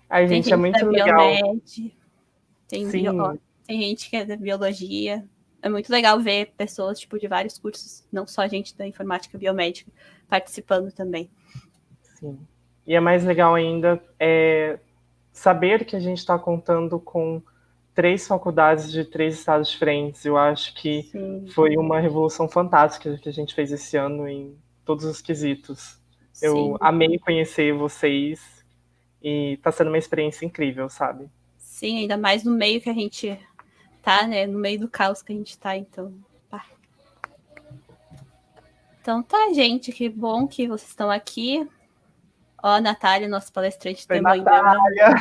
Ai, Tem gente, é gente da muito legal. Biomed, Sim, tem gente que é da biologia. É muito legal ver pessoas, tipo, de vários cursos, não só gente da informática biomédica, participando também. sim. E é mais legal ainda saber que a gente está contando com 3 faculdades de 3 estados diferentes. Eu acho que Sim, foi uma revolução fantástica que a gente fez esse ano em todos os quesitos. Eu sim. amei conhecer vocês e está sendo uma experiência incrível, sabe? Sim, ainda mais no meio que a gente tá, né? No meio do caos que a gente tá, então. Pá. Então tá, gente, que bom que vocês estão aqui. Ó, a Natália, nossa palestrante Oi, de manhã, Natália!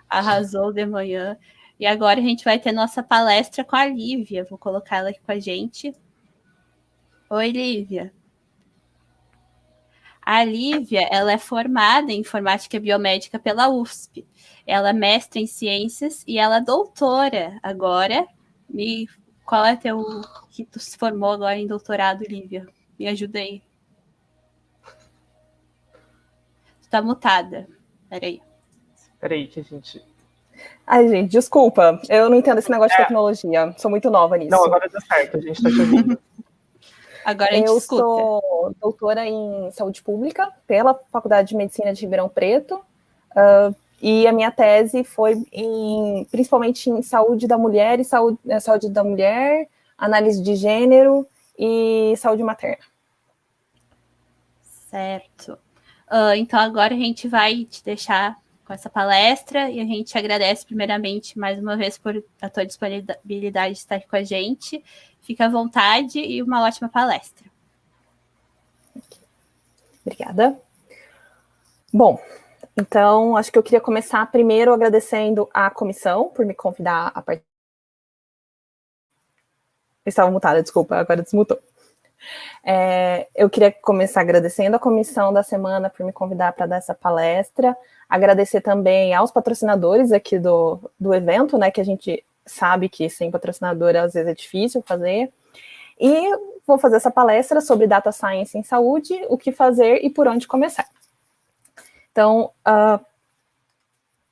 arrasou de manhã. E agora a gente vai ter nossa palestra com a Lívia. Vou colocar ela aqui com a gente. Oi, Lívia. A Lívia, ela é formada em informática biomédica pela USP. Ela é mestra em ciências e ela é doutora agora. Qual é teu que tu se formou agora em doutorado, Lívia? Me ajuda aí. Tu tá mutada. Peraí. Peraí, que a gente. Ai, gente, desculpa. Eu não entendo esse negócio de tecnologia. Sou muito nova Não, nisso. agora deu certo, a gente está te ouvindo. Agora a gente Eu escuta. sou doutora em saúde pública pela Faculdade de Medicina de Ribeirão Preto. E a minha tese foi principalmente em saúde da mulher e saúde da mulher, análise de gênero e saúde materna. Certo. Então agora a gente vai te deixar com essa palestra e a gente agradece primeiramente mais uma vez por a tua disponibilidade de estar aqui com a gente. Fica à vontade e uma ótima palestra. Obrigada. Bom, então acho que eu queria começar primeiro agradecendo à comissão por me convidar a participar. Estava mutada, desculpa, agora desmutou. Eu queria começar agradecendo a comissão da semana por me convidar para dar essa palestra, agradecer também aos patrocinadores aqui do evento, né, que a gente sabe que sem patrocinador às vezes é difícil fazer, e vou fazer essa palestra sobre Data Science em saúde, o que fazer e por onde começar. Então,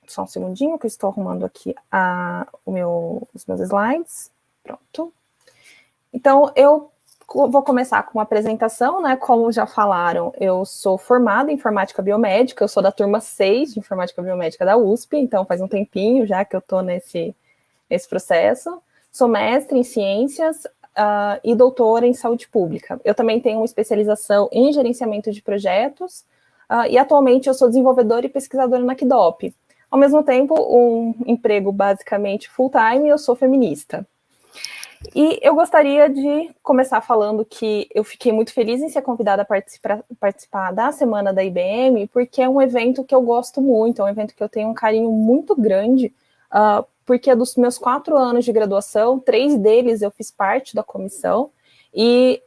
só um segundinho que eu estou arrumando aqui os meus slides, pronto. Então, eu vou começar com uma apresentação, né? Como já falaram, eu sou formada em informática biomédica, eu sou da turma 6 de informática biomédica da USP, então faz um tempinho já que eu estou nesse processo. Sou mestre em ciências e doutora em saúde pública. Eu também tenho uma especialização em gerenciamento de projetos e atualmente eu sou desenvolvedora e pesquisadora na QDOP. Ao mesmo tempo, um emprego basicamente full-time, eu sou feminista. E eu gostaria de começar falando que eu fiquei muito feliz em ser convidada a participar da Semana da IBM, porque é um evento que eu gosto muito, é um evento que eu tenho um carinho muito grande, porque dos meus 4 anos de graduação, 3 deles eu fiz parte da comissão, e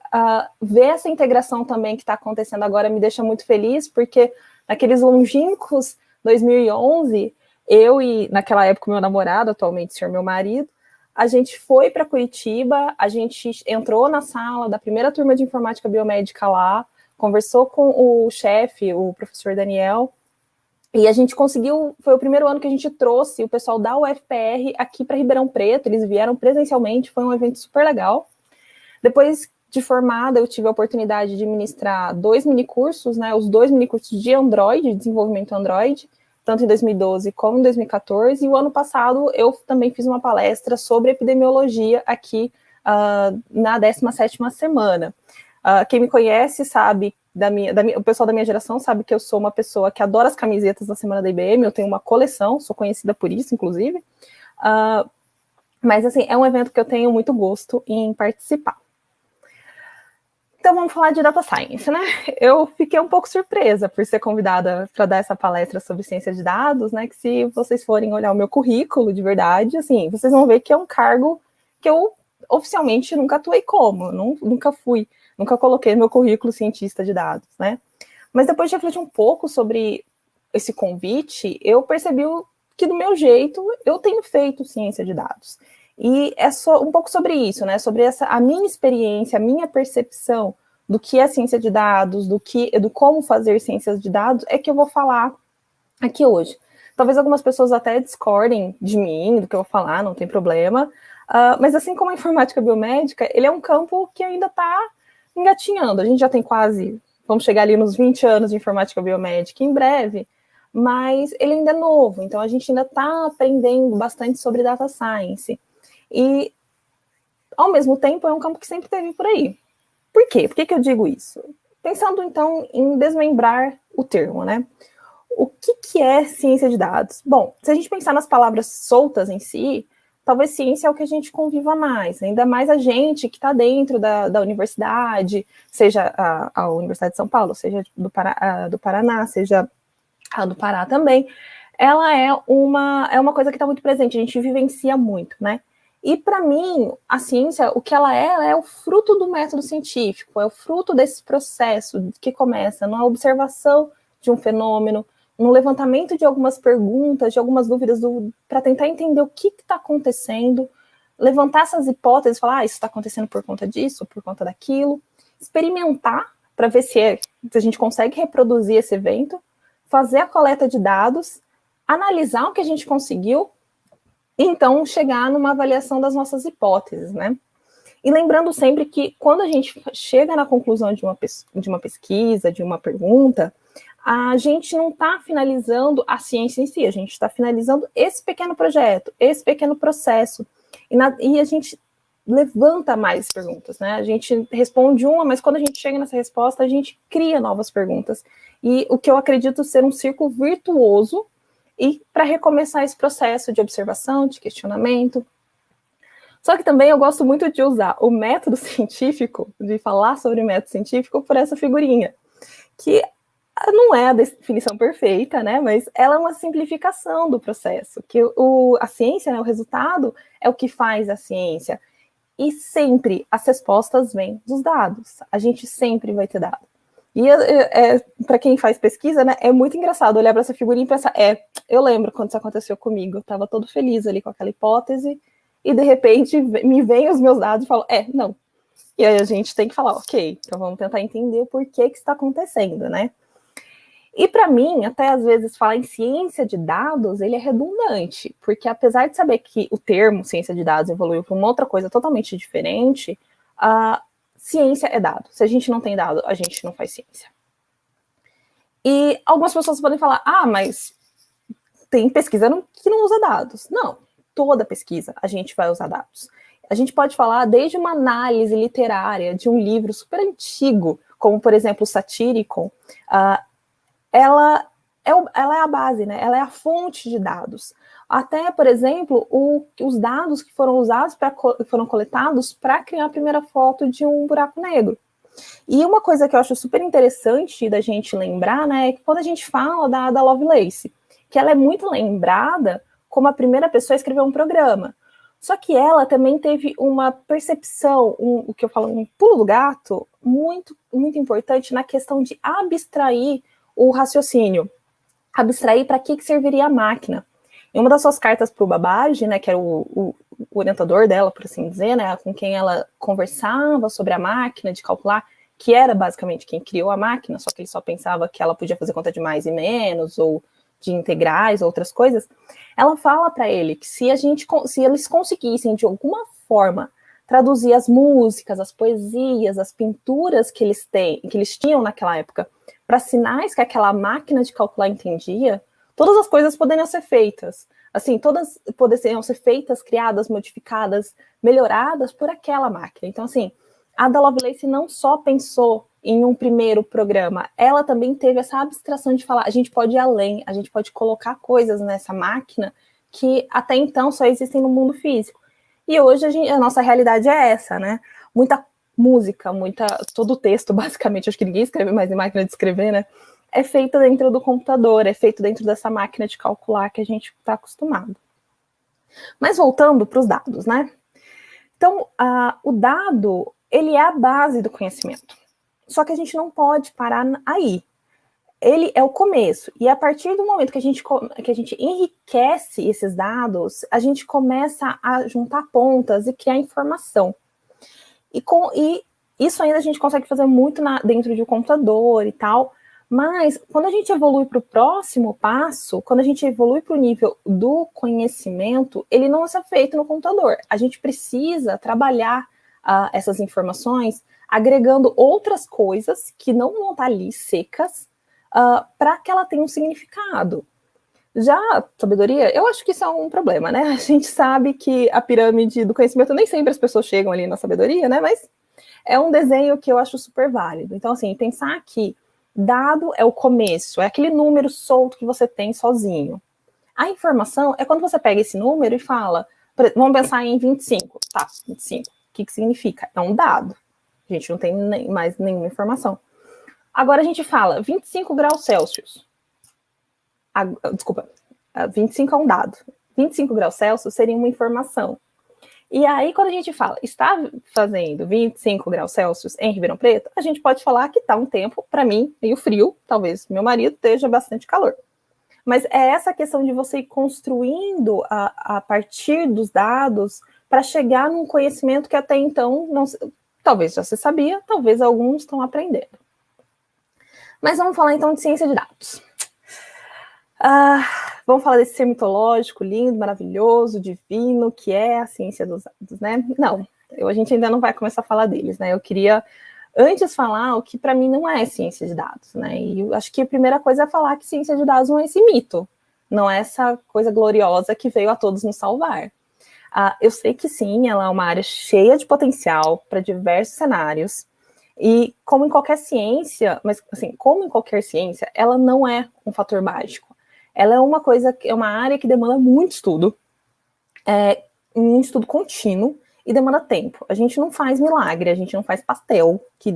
ver essa integração também que está acontecendo agora me deixa muito feliz, porque naqueles longínquos 2011, eu e, naquela época, meu namorado, atualmente, senhor meu marido, a gente foi para Curitiba, a gente entrou na sala da primeira turma de informática biomédica lá, conversou com o chefe, o professor Daniel, e a gente conseguiu, foi o primeiro ano que a gente trouxe o pessoal da UFPR aqui para Ribeirão Preto, eles vieram presencialmente, foi um evento super legal. Depois de formada, eu tive a oportunidade de ministrar 2 minicursos, né, os 2 minicursos de Android, de desenvolvimento Android, tanto em 2012 como em 2014, e o ano passado eu também fiz uma palestra sobre epidemiologia aqui na 17ª semana. Quem me conhece sabe, o pessoal da minha geração sabe que eu sou uma pessoa que adora as camisetas da Semana da IBM, eu tenho uma coleção, sou conhecida por isso, inclusive, mas assim, é um evento que eu tenho muito gosto em participar. Então vamos falar de Data Science, né? Eu fiquei um pouco surpresa por ser convidada para dar essa palestra sobre ciência de dados, né? Que se vocês forem olhar o meu currículo de verdade, assim, vocês vão ver que é um cargo que eu oficialmente nunca atuei nunca coloquei no meu currículo cientista de dados, né? Mas depois de refletir um pouco sobre esse convite, eu percebi que do meu jeito eu tenho feito ciência de dados. E é só um pouco sobre isso, né? Sobre a minha experiência, a minha percepção do que é ciência de dados, do como fazer ciências de dados, é que eu vou falar aqui hoje. Talvez algumas pessoas até discordem de mim, do que eu vou falar, não tem problema, mas assim como a informática biomédica, ele é um campo que ainda está engatinhando. A gente já tem vamos chegar ali nos 20 anos de informática biomédica em breve, mas ele ainda é novo, então a gente ainda está aprendendo bastante sobre data science. E, ao mesmo tempo, é um campo que sempre teve por aí. Por quê? Por que eu digo isso? Pensando, então, em desmembrar o termo, né? O que é ciência de dados? Bom, se a gente pensar nas palavras soltas em si, talvez ciência é o que a gente conviva mais, ainda mais a gente que está dentro da universidade, seja a Universidade de São Paulo, seja do Paraná, seja a do Pará também, ela é uma coisa que está muito presente, a gente vivencia muito, né? E, para mim, a ciência, o que ela é o fruto do método científico, é o fruto desse processo que começa na observação de um fenômeno, no levantamento de algumas perguntas, de algumas dúvidas, para tentar entender o que está acontecendo, levantar essas hipóteses, falar, isso está acontecendo por conta disso, por conta daquilo, experimentar para ver se a gente consegue reproduzir esse evento, fazer a coleta de dados, analisar o que a gente conseguiu, e então chegar numa avaliação das nossas hipóteses, né? E lembrando sempre que quando a gente chega na conclusão de uma pesquisa, de uma pergunta, a gente não está finalizando a ciência em si, a gente está finalizando esse pequeno projeto, esse pequeno processo, e a gente levanta mais perguntas, né? A gente responde uma, mas quando a gente chega nessa resposta, a gente cria novas perguntas. E o que eu acredito ser um círculo virtuoso, e para recomeçar esse processo de observação, de questionamento. Só que também eu gosto muito de usar o método científico, de falar sobre o método científico por essa figurinha, que não é a definição perfeita, né, mas ela é uma simplificação do processo, que a ciência, né, o resultado é o que faz a ciência, e sempre as respostas vêm dos dados, a gente sempre vai ter dados. E para quem faz pesquisa, né, é muito engraçado olhar para essa figurinha e pensar, eu lembro quando isso aconteceu comigo, eu estava todo feliz ali com aquela hipótese, e de repente me vêm os meus dados e falo, não. E aí a gente tem que falar, ok, então vamos tentar entender o porquê que está acontecendo, né? E para mim, até às vezes falar em ciência de dados, ele é redundante, porque apesar de saber que o termo ciência de dados evoluiu para uma outra coisa totalmente diferente, ciência é dado. Se a gente não tem dado, a gente não faz ciência. E algumas pessoas podem falar, mas tem pesquisa que não usa dados. Não, toda pesquisa a gente vai usar dados. A gente pode falar desde uma análise literária de um livro super antigo, como, por exemplo, o Satyricon, ela é a base, né? Ela é a fonte de dados. Até, por exemplo, os dados que foram usados, foram coletados para criar a primeira foto de um buraco negro. E uma coisa que eu acho super interessante da gente lembrar, né, é que quando a gente fala da Lovelace, que ela é muito lembrada como a primeira pessoa a escrever um programa. Só que ela também teve uma percepção, o que eu falo, um pulo do gato, muito, muito importante na questão de abstrair o raciocínio. Abstrair para que serviria a máquina. Em uma das suas cartas para o Babbage, né, que era o orientador dela, por assim dizer, né, com quem ela conversava sobre a máquina de calcular, que era basicamente quem criou a máquina, só que ele só pensava que ela podia fazer conta de mais e menos, ou de integrais, outras coisas, ela fala para ele que se eles conseguissem, de alguma forma, traduzir as músicas, as poesias, as pinturas que eles tinham naquela época, para sinais que aquela máquina de calcular entendia, todas as coisas poderiam ser feitas. Assim, todas poderiam ser feitas, criadas, modificadas, melhoradas por aquela máquina. Então, assim, a Ada Lovelace não só pensou em um primeiro programa, ela também teve essa abstração de falar, a gente pode ir além, a gente pode colocar coisas nessa máquina que até então só existem no mundo físico. E hoje a nossa realidade é essa, né? Muita música, todo o texto, basicamente, acho que ninguém escreve mais em máquina de escrever, né? É feito dentro do computador, é feito dentro dessa máquina de calcular que a gente está acostumado. Mas voltando para os dados, né? Então, o dado, ele é a base do conhecimento. Só que a gente não pode parar aí. Ele é o começo. E a partir do momento que a gente enriquece esses dados, a gente começa a juntar pontas e criar informação. E Isso ainda a gente consegue fazer muito dentro de um computador e tal, mas quando a gente evolui para o próximo passo, quando a gente evolui para o nível do conhecimento, ele não é feito no computador. A gente precisa trabalhar essas informações agregando outras coisas que não vão estar ali secas para que ela tenha um significado. Já a sabedoria, eu acho que isso é um problema, né? A gente sabe que a pirâmide do conhecimento, nem sempre as pessoas chegam ali na sabedoria, né? Mas é um desenho que eu acho super válido. Então, assim, pensar que dado é o começo, é aquele número solto que você tem sozinho. A informação é quando você pega esse número e fala, vamos pensar em 25. Tá, 25. O que significa? É um dado. A gente não tem mais nenhuma informação. Agora a gente fala 25 graus Celsius. Desculpa, 25 é um dado. 25 graus Celsius seria uma informação. E aí, quando a gente fala, está fazendo 25 graus Celsius em Ribeirão Preto, a gente pode falar que está um tempo, para mim, meio frio, talvez meu marido esteja bastante calor. Mas é essa questão de você ir construindo a partir dos dados para chegar num conhecimento que até então, talvez já se sabia, talvez alguns estão aprendendo. Mas vamos falar então de ciência de dados. Vamos falar desse ser mitológico, lindo, maravilhoso, divino, que é a ciência dos dados, né? Não, a gente ainda não vai começar a falar deles, né? Eu queria antes falar o que para mim não é ciência de dados, né? E eu acho que a primeira coisa é falar que ciência de dados não é esse mito, não é essa coisa gloriosa que veio a todos nos salvar. Eu sei que sim, ela é uma área cheia de potencial para diversos cenários, e como em qualquer ciência, mas assim, como em qualquer ciência, ela não é um fator mágico. Ela é uma coisa, é uma área que demanda muito estudo, um estudo contínuo e demanda tempo. A gente não faz milagre, a gente não faz pastel que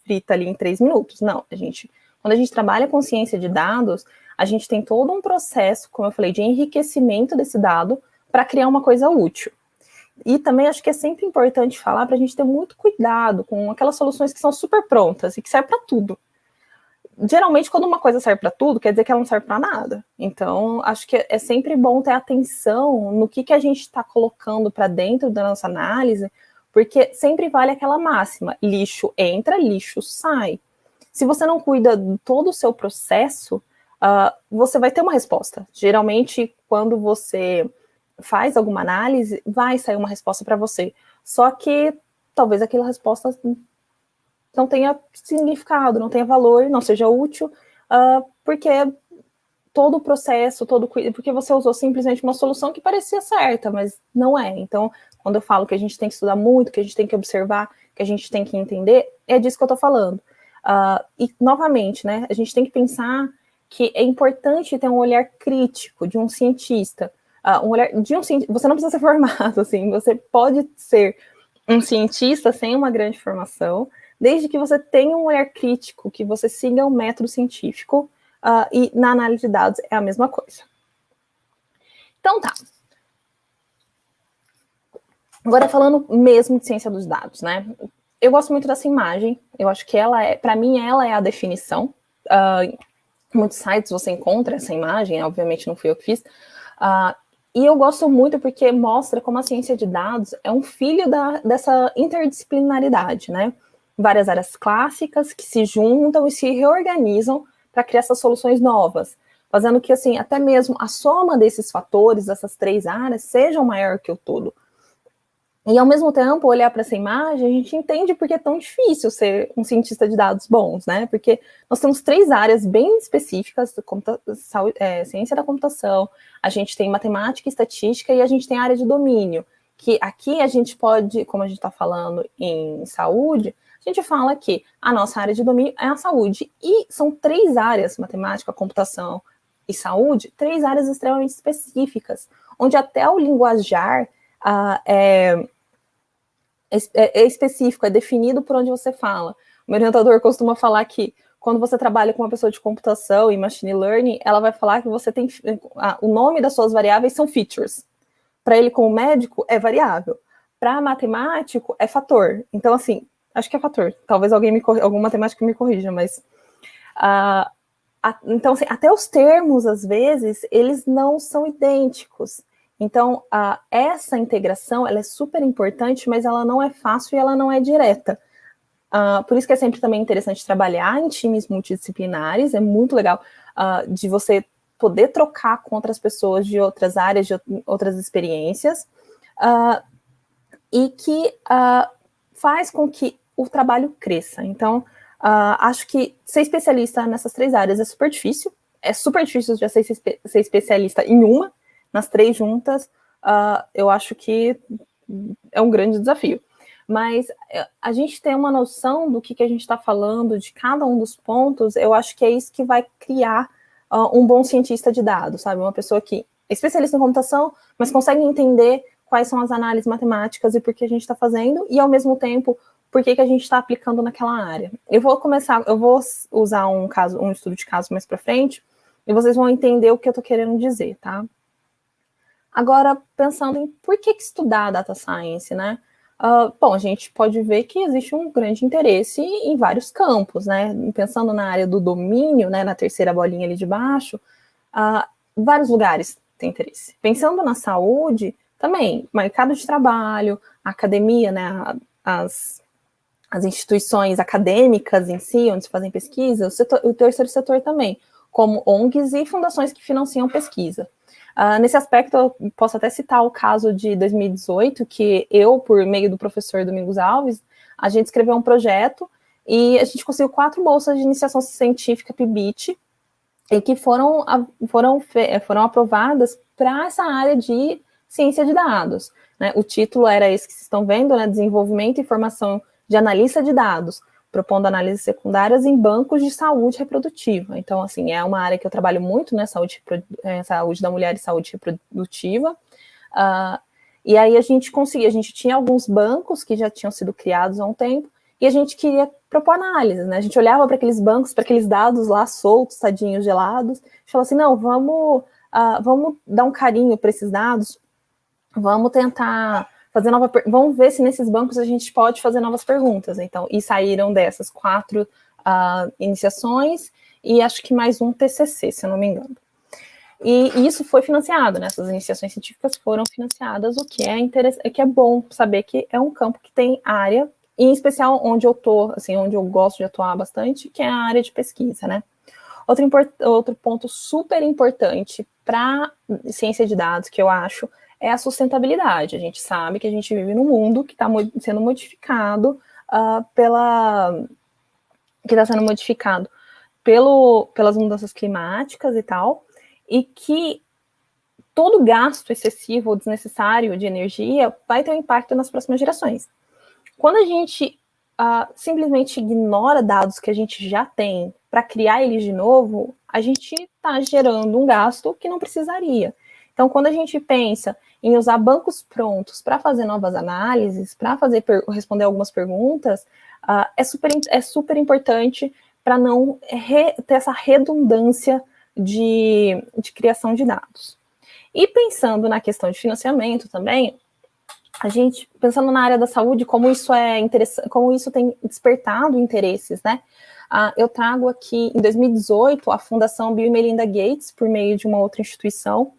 frita ali em 3 minutos. Não, quando a gente trabalha com ciência de dados, a gente tem todo um processo, como eu falei, de enriquecimento desse dado para criar uma coisa útil. E também acho que é sempre importante falar para a gente ter muito cuidado com aquelas soluções que são super prontas e que servem para tudo. Geralmente, quando uma coisa serve para tudo, quer dizer que ela não serve para nada. Então, acho que é sempre bom ter atenção no que a gente está colocando para dentro da nossa análise, porque sempre vale aquela máxima: lixo entra, lixo sai. Se você não cuida de todo o seu processo, você vai ter uma resposta. Geralmente, quando você faz alguma análise, vai sair uma resposta para você. Só que talvez aquela resposta não tenha significado, não tenha valor, não seja útil, porque todo o processo, porque você usou simplesmente uma solução que parecia certa, mas não é. Então, quando eu falo que a gente tem que estudar muito, que a gente tem que observar, que a gente tem que entender, é disso que eu estou falando. E, novamente, né, a gente tem que pensar que é importante ter um olhar crítico de um cientista, você não precisa ser formado, assim, você pode ser um cientista sem uma grande formação, desde que você tenha um olhar crítico, que você siga um método científico, e na análise de dados é a mesma coisa. Então tá. Agora falando mesmo de ciência dos dados, né? Eu gosto muito dessa imagem, eu acho que para mim, ela é a definição. Em muitos sites você encontra essa imagem, obviamente não fui eu que fiz, e eu gosto muito porque mostra como a ciência de dados é um filho dessa interdisciplinaridade, né? Várias áreas clássicas que se juntam e se reorganizam para criar essas soluções novas, fazendo que, assim, até mesmo a soma desses fatores, dessas 3 áreas, sejam maior que o todo. E, ao mesmo tempo, olhar para essa imagem, a gente entende porque é tão difícil ser um cientista de dados bons, né? Porque nós temos 3 áreas bem específicas, ciência da computação, a gente tem matemática e estatística, e a gente tem área de domínio, que aqui a gente pode, como a gente está falando em saúde, a gente fala que a nossa área de domínio é a saúde. E são 3 áreas, matemática, computação e saúde, 3 áreas extremamente específicas, onde até o linguajar é específico, é definido por onde você fala. O meu orientador costuma falar que quando você trabalha com uma pessoa de computação e machine learning, ela vai falar que você tem o nome das suas variáveis são features. Para ele, como médico, é variável. Para matemático, é fator. Então, assim, acho que é fator. Talvez algum matemático me corrija, mas... então, assim, até os termos, às vezes, eles não são idênticos. Então, essa integração, ela é super importante, mas ela não é fácil e ela não é direta. Por isso que é sempre também interessante trabalhar em times multidisciplinares, é muito legal de você poder trocar com outras pessoas de outras áreas, de outras experiências, e que faz com que o trabalho cresça. Então, acho que ser especialista nessas 3 áreas é super difícil já ser especialista em uma, nas 3 juntas, eu acho que é um grande desafio. Mas a gente tem uma noção do que a gente está falando, de cada um dos pontos, eu acho que é isso que vai criar um bom cientista de dados, sabe? Uma pessoa que é especialista em computação, mas consegue entender quais são as análises matemáticas e por que a gente está fazendo, e ao mesmo tempo, por que a gente está aplicando naquela área. Eu vou usar um estudo de caso mais para frente, e vocês vão entender o que eu estou querendo dizer, tá? Agora, pensando em por que estudar Data Science, né? Bom, a gente pode ver que existe um grande interesse em vários campos, né? Pensando na área do domínio, né, na terceira bolinha ali de baixo, vários lugares têm interesse. Pensando na saúde, também, mercado de trabalho, academia, né, as instituições acadêmicas em si, onde se fazem pesquisa, o terceiro setor também, como ONGs e fundações que financiam pesquisa. Nesse aspecto, eu posso até citar o caso de 2018, que eu, por meio do professor Domingos Alves, a gente escreveu um projeto e a gente conseguiu 4 bolsas de iniciação científica PIBIT, e que foram aprovadas para essa área de ciência de dados, né? O título era esse que vocês estão vendo, né? Desenvolvimento e formação de analista de dados, propondo análises secundárias em bancos de saúde reprodutiva. Então, assim, é uma área que eu trabalho muito, né? Saúde da mulher e saúde reprodutiva. E aí a gente tinha alguns bancos que já tinham sido criados há um tempo, e a gente queria propor análise, né? A gente olhava para aqueles bancos, para aqueles dados lá soltos, tadinhos, gelados, e falava assim, não, vamos dar um carinho para esses dados, vamos tentar vamos ver se nesses bancos a gente pode fazer novas perguntas. Então, e saíram dessas 4 iniciações e acho que mais um TCC, se eu não me engano. E isso foi financiado, né? Essas iniciações científicas foram financiadas, o que que é bom saber que é um campo que tem área, em especial onde eu tô, assim, onde eu gosto de atuar bastante, que é a área de pesquisa, né? Outro ponto super importante para ciência de dados, que eu acho, é a sustentabilidade. A gente sabe que a gente vive num mundo que está sendo modificado pelas mudanças climáticas e tal, e que todo gasto excessivo ou desnecessário de energia vai ter um impacto nas próximas gerações. Quando a gente simplesmente ignora dados que a gente já tem para criar eles de novo, a gente está gerando um gasto que não precisaria. Então, quando a gente pensa em usar bancos prontos para fazer novas análises, para responder algumas perguntas, é super importante para não ter essa redundância de criação de dados. E pensando na questão de financiamento também, a gente, pensando na área da saúde, como isso é interessante, como isso tem despertado interesses, né? Eu trago aqui, em 2018, a Fundação Bill e Melinda Gates, por meio de uma outra instituição,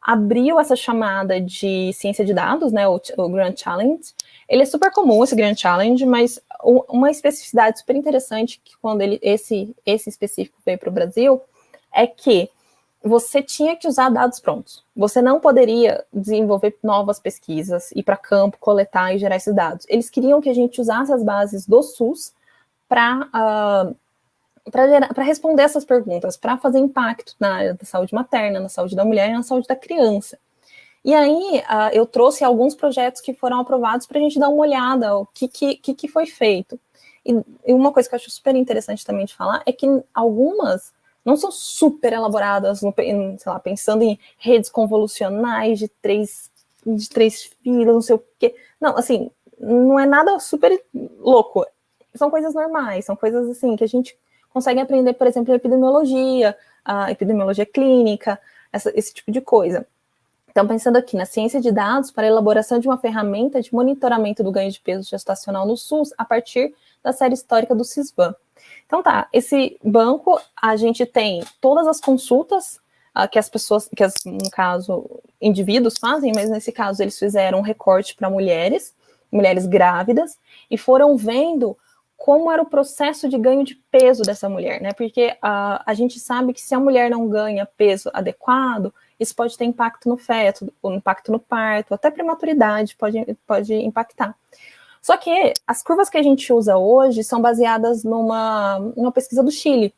abriu essa chamada de ciência de dados, né, o Grand Challenge. Ele é super comum, esse Grand Challenge, mas uma especificidade super interessante, que quando esse específico veio para o Brasil, é que você tinha que usar dados prontos. Você não poderia desenvolver novas pesquisas, ir para campo, coletar e gerar esses dados. Eles queriam que a gente usasse as bases do SUS para responder essas perguntas, para fazer impacto na área da saúde materna, na saúde da mulher e na saúde da criança. E aí, eu trouxe alguns projetos que foram aprovados para a gente dar uma olhada, o que foi feito. E uma coisa que eu acho super interessante também de falar é que algumas não são super elaboradas, sei lá, pensando em redes convolucionais de três filas, não sei o quê. Não, assim, não é nada super louco. São coisas normais, são coisas assim que a gente consegue aprender, por exemplo, em epidemiologia, epidemiologia clínica, esse tipo de coisa. Então, pensando aqui na ciência de dados para a elaboração de uma ferramenta de monitoramento do ganho de peso gestacional no SUS a partir da série histórica do CISVAN. Então tá, esse banco, a gente tem todas as consultas que as pessoas, no caso, indivíduos fazem, mas nesse caso eles fizeram um recorte para mulheres grávidas, e foram vendo como era o processo de ganho de peso dessa mulher, né? Porque a gente sabe que se a mulher não ganha peso adequado, isso pode ter impacto no feto, impacto no parto, até prematuridade pode impactar. Só que as curvas que a gente usa hoje são baseadas numa pesquisa do Chile.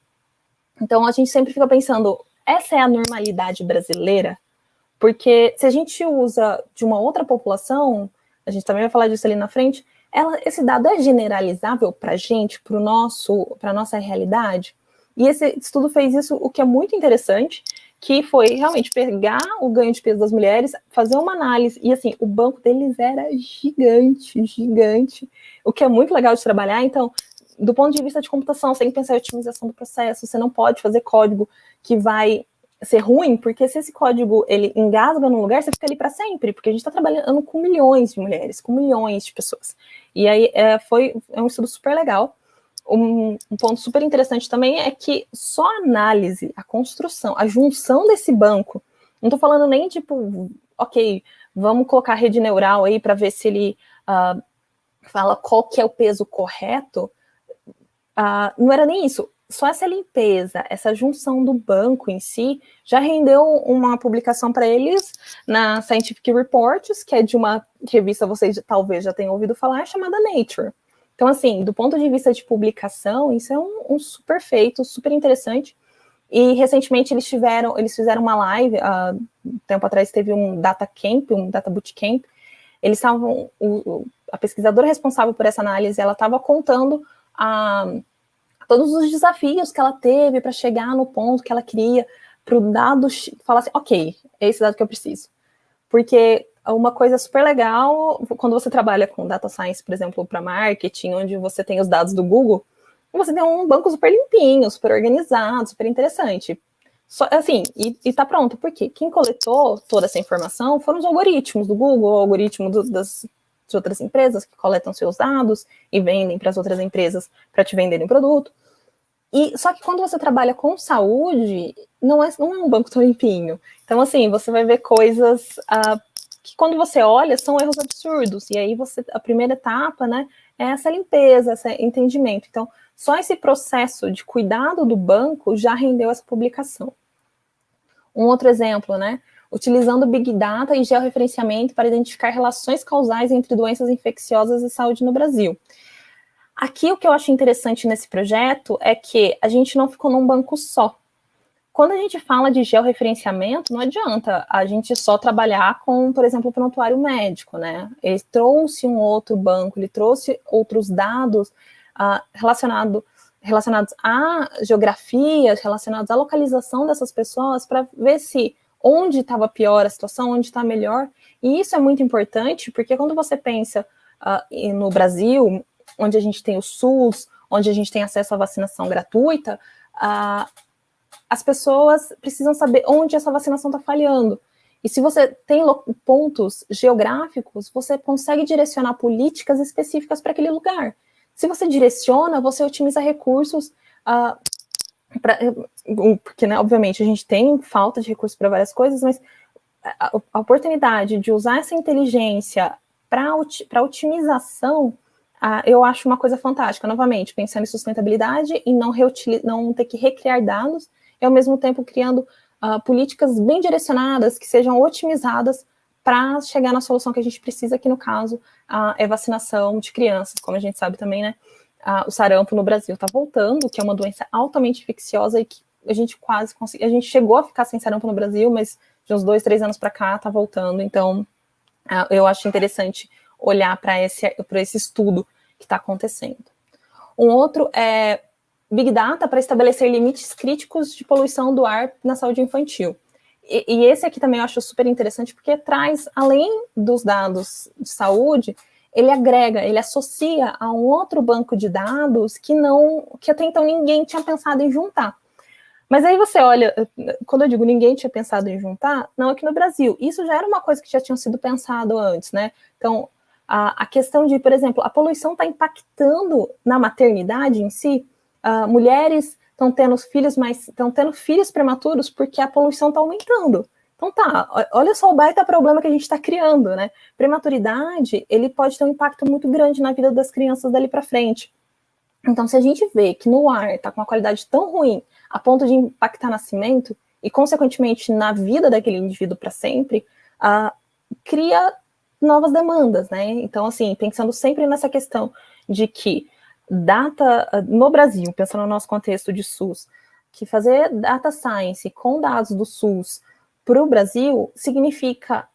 Então a gente sempre fica pensando, essa é a normalidade brasileira? Porque se a gente usa de uma outra população, a gente também vai falar disso ali na frente, esse dado é generalizável para a gente, para a nossa realidade? E esse estudo fez isso, o que é muito interessante, que foi realmente pegar o ganho de peso das mulheres, fazer uma análise, e assim, o banco deles era gigante, o que é muito legal de trabalhar. Então, do ponto de vista de computação, você tem que pensar em otimização do processo, você não pode fazer código que vai ser ruim, porque se esse código ele engasga num lugar, você fica ali para sempre, porque a gente está trabalhando com milhões de mulheres, com milhões de pessoas. E aí é um estudo super legal. Um ponto super interessante também é que só a análise, a construção, a junção desse banco, não estou falando nem tipo, ok, vamos colocar a rede neural aí para ver se ele fala qual que é o peso correto, não era nem isso. Só essa limpeza, essa junção do banco em si, já rendeu uma publicação para eles na Scientific Reports, que é de uma revista, vocês talvez já tenham ouvido falar, chamada Nature. Então, assim, do ponto de vista de publicação, isso é um super feito, super interessante. E, recentemente, eles fizeram uma live, um tempo atrás teve um data camp, um data bootcamp. Eles estavam, a pesquisadora responsável por essa análise, ela estava contando todos os desafios que ela teve para chegar no ponto que ela queria, para o dado falar assim, ok, é esse dado que eu preciso. Porque uma coisa super legal, quando você trabalha com data science, por exemplo, para marketing, onde você tem os dados do Google, você tem um banco super limpinho, super organizado, super interessante. Só, assim, e tá pronto, porque quem coletou toda essa informação foram os algoritmos do Google, o algoritmo das outras empresas que coletam seus dados e vendem para as outras empresas para te venderem produto. E só que quando você trabalha com saúde, não é um banco tão limpinho. Então, assim, você vai ver coisas que quando você olha são erros absurdos. E aí a primeira etapa, né, é essa limpeza, esse entendimento. Então, só esse processo de cuidado do banco já rendeu essa publicação. Um outro exemplo, né? Utilizando Big Data e georreferenciamento para identificar relações causais entre doenças infecciosas e saúde no Brasil. Aqui o que eu acho interessante nesse projeto é que a gente não ficou num banco só. Quando a gente fala de georreferenciamento, não adianta a gente só trabalhar com, por exemplo, o prontuário médico, né? Ele trouxe um outro banco, ele trouxe outros dados relacionados à geografia, relacionados à localização dessas pessoas, para ver se onde estava pior a situação, onde está melhor. E isso é muito importante, porque quando você pensa no Brasil, onde a gente tem o SUS, onde a gente tem acesso à vacinação gratuita, as pessoas precisam saber onde essa vacinação está falhando. E se você tem pontos geográficos, você consegue direcionar políticas específicas para aquele lugar. Se você direciona, você otimiza recursos, porque, né, obviamente, a gente tem falta de recursos para várias coisas, mas a oportunidade de usar essa inteligência para otimização, eu acho uma coisa fantástica. Novamente, pensando em sustentabilidade e não ter que recriar dados, e ao mesmo tempo criando políticas bem direcionadas, que sejam otimizadas para chegar na solução que a gente precisa, que no caso é vacinação de crianças, como a gente sabe também, né? O sarampo no Brasil está voltando, que é uma doença altamente infecciosa e que a gente quase conseguiu. A gente chegou a ficar sem sarampo no Brasil, mas de uns 2, 3 anos para cá está voltando. Então, eu acho interessante olhar para esse estudo que está acontecendo. Um outro é Big Data para estabelecer limites críticos de poluição do ar na saúde infantil. E esse aqui também eu acho super interessante, porque traz, além dos dados de saúde, ele agrega, ele associa a um outro banco de dados que até então ninguém tinha pensado em juntar. Mas aí você olha, quando eu digo ninguém tinha pensado em juntar, não aqui no Brasil. Isso já era uma coisa que já tinha sido pensado antes, né? Então, a questão de, por exemplo, a poluição está impactando na maternidade em si. Mulheres estão tendo filhos prematuros porque a poluição está aumentando. Então olha só o baita problema que a gente está criando, né? Prematuridade, ele pode ter um impacto muito grande na vida das crianças dali para frente. Então, se a gente vê que no ar está com uma qualidade tão ruim, a ponto de impactar nascimento, e, consequentemente, na vida daquele indivíduo para sempre, cria novas demandas, né? Então, assim, pensando sempre nessa questão de que no Brasil, pensando no nosso contexto de SUS, que fazer data science com dados do SUS para o Brasil significa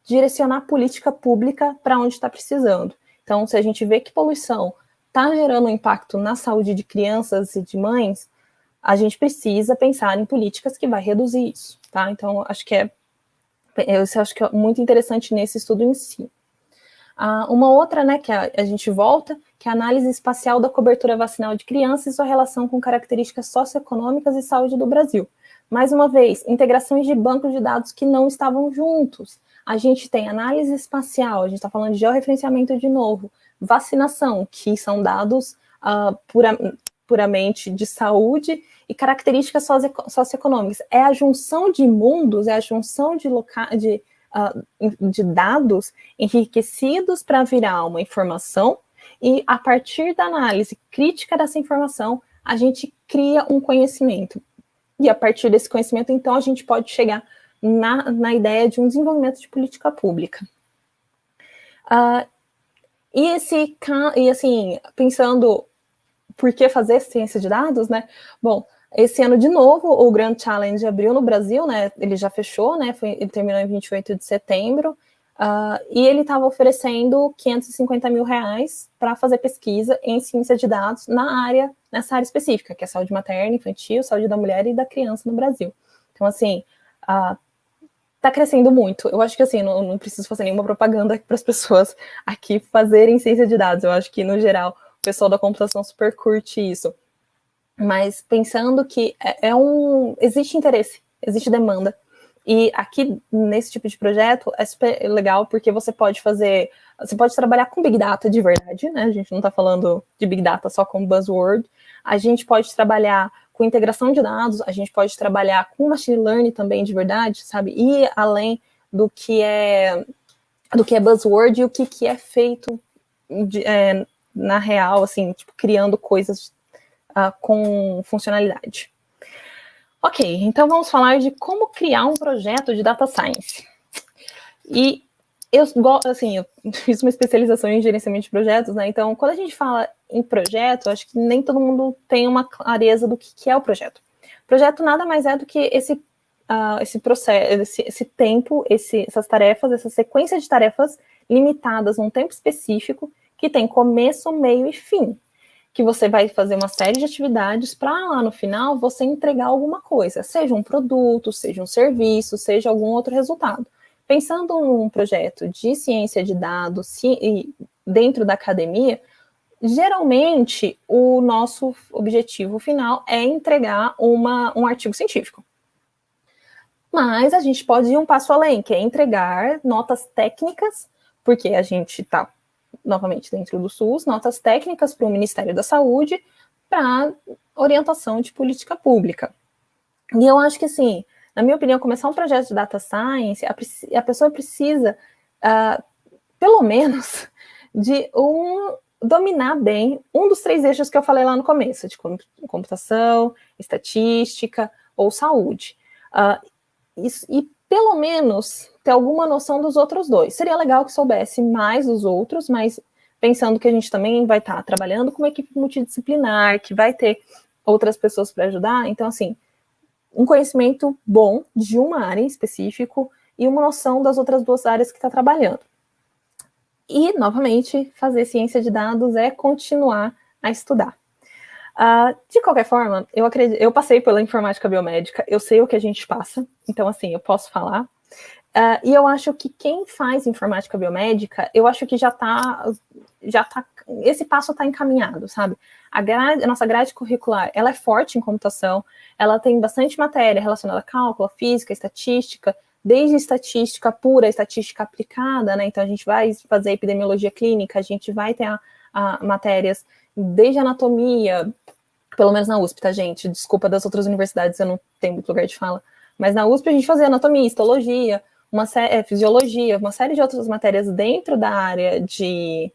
direcionar política pública para onde está precisando. Então, se a gente vê que poluição está gerando um impacto na saúde de crianças e de mães, a gente precisa pensar em políticas que vai reduzir isso, tá? Então, eu acho que é muito interessante nesse estudo em si. Uma outra, né, que a gente volta, que é a análise espacial da cobertura vacinal de crianças e sua relação com características socioeconômicas e saúde do Brasil. Mais uma vez, integrações de bancos de dados que não estavam juntos. A gente tem análise espacial, a gente está falando de georreferenciamento de novo, vacinação, que são dados puramente de saúde e características socioeconômicas. É a junção de mundos, é a junção de dados enriquecidos para virar uma informação, e a partir da análise crítica dessa informação, a gente cria um conhecimento. E a partir desse conhecimento, então, a gente pode chegar na ideia de um desenvolvimento de política pública. E assim, pensando por que fazer ciência de dados, né? Bom, esse ano, de novo, o Grand Challenge abriu no Brasil, né? Ele já fechou, né? Ele terminou em 28 de setembro, e ele estava oferecendo R$550 mil para fazer pesquisa em ciência de dados nessa área específica, que é saúde materna, infantil, saúde da mulher e da criança no Brasil. Então, assim, está crescendo muito. Eu acho que, assim, não preciso fazer nenhuma propaganda para as pessoas aqui fazerem ciência de dados. Eu acho que, no geral, o pessoal da computação super curte isso. Mas pensando que existe interesse, existe demanda. E aqui, nesse tipo de projeto, é super legal, porque você pode trabalhar com Big Data de verdade, né? A gente não está falando de Big Data só como buzzword. A gente pode trabalhar com integração de dados, a gente pode trabalhar com Machine Learning também de verdade, sabe? E além do que é buzzword e o que é feito na real, assim, tipo, criando coisas com funcionalidade. Ok, então vamos falar de como criar um projeto de data science. E eu fiz uma especialização em gerenciamento de projetos, né? Então, quando a gente fala em projeto, acho que nem todo mundo tem uma clareza do que é o projeto. O projeto nada mais é do que esse processo, esse tempo, essas tarefas, essa sequência de tarefas limitadas num tempo específico, que tem começo, meio e fim. Que você vai fazer uma série de atividades para lá no final você entregar alguma coisa, seja um produto, seja um serviço, seja algum outro resultado. Pensando num projeto de ciência de dados dentro da academia, geralmente o nosso objetivo final é entregar um artigo científico. Mas a gente pode ir um passo além, que é entregar notas técnicas, porque a gente está novamente dentro do SUS, notas técnicas para o Ministério da Saúde para orientação de política pública. E eu acho que, assim, na minha opinião, começar um projeto de data science, a pessoa precisa, pelo menos, de dominar bem um dos 3 eixos que eu falei lá no começo, de computação, estatística ou saúde. E pelo menos ter alguma noção dos outros 2. Seria legal que soubesse mais dos outros, mas pensando que a gente também vai estar trabalhando com uma equipe multidisciplinar, que vai ter outras pessoas para ajudar. Então, assim, um conhecimento bom de uma área em específico e uma noção das outras 2 áreas que está trabalhando. E, novamente, fazer ciência de dados é continuar a estudar. De qualquer forma, eu passei pela informática biomédica, eu sei o que a gente passa, então, assim, eu posso falar. E eu acho que quem faz informática biomédica, eu acho que esse passo está encaminhado, sabe? A nossa grade curricular, ela é forte em computação, ela tem bastante matéria relacionada a cálculo, a física, a estatística, desde estatística pura, estatística aplicada, né? Então, a gente vai fazer epidemiologia clínica, a gente vai ter matérias desde anatomia, pelo menos na USP, tá, gente? Desculpa das outras universidades, eu não tenho muito lugar de fala. Mas na USP a gente fazia anatomia, histologia, fisiologia, uma série de outras matérias dentro da área de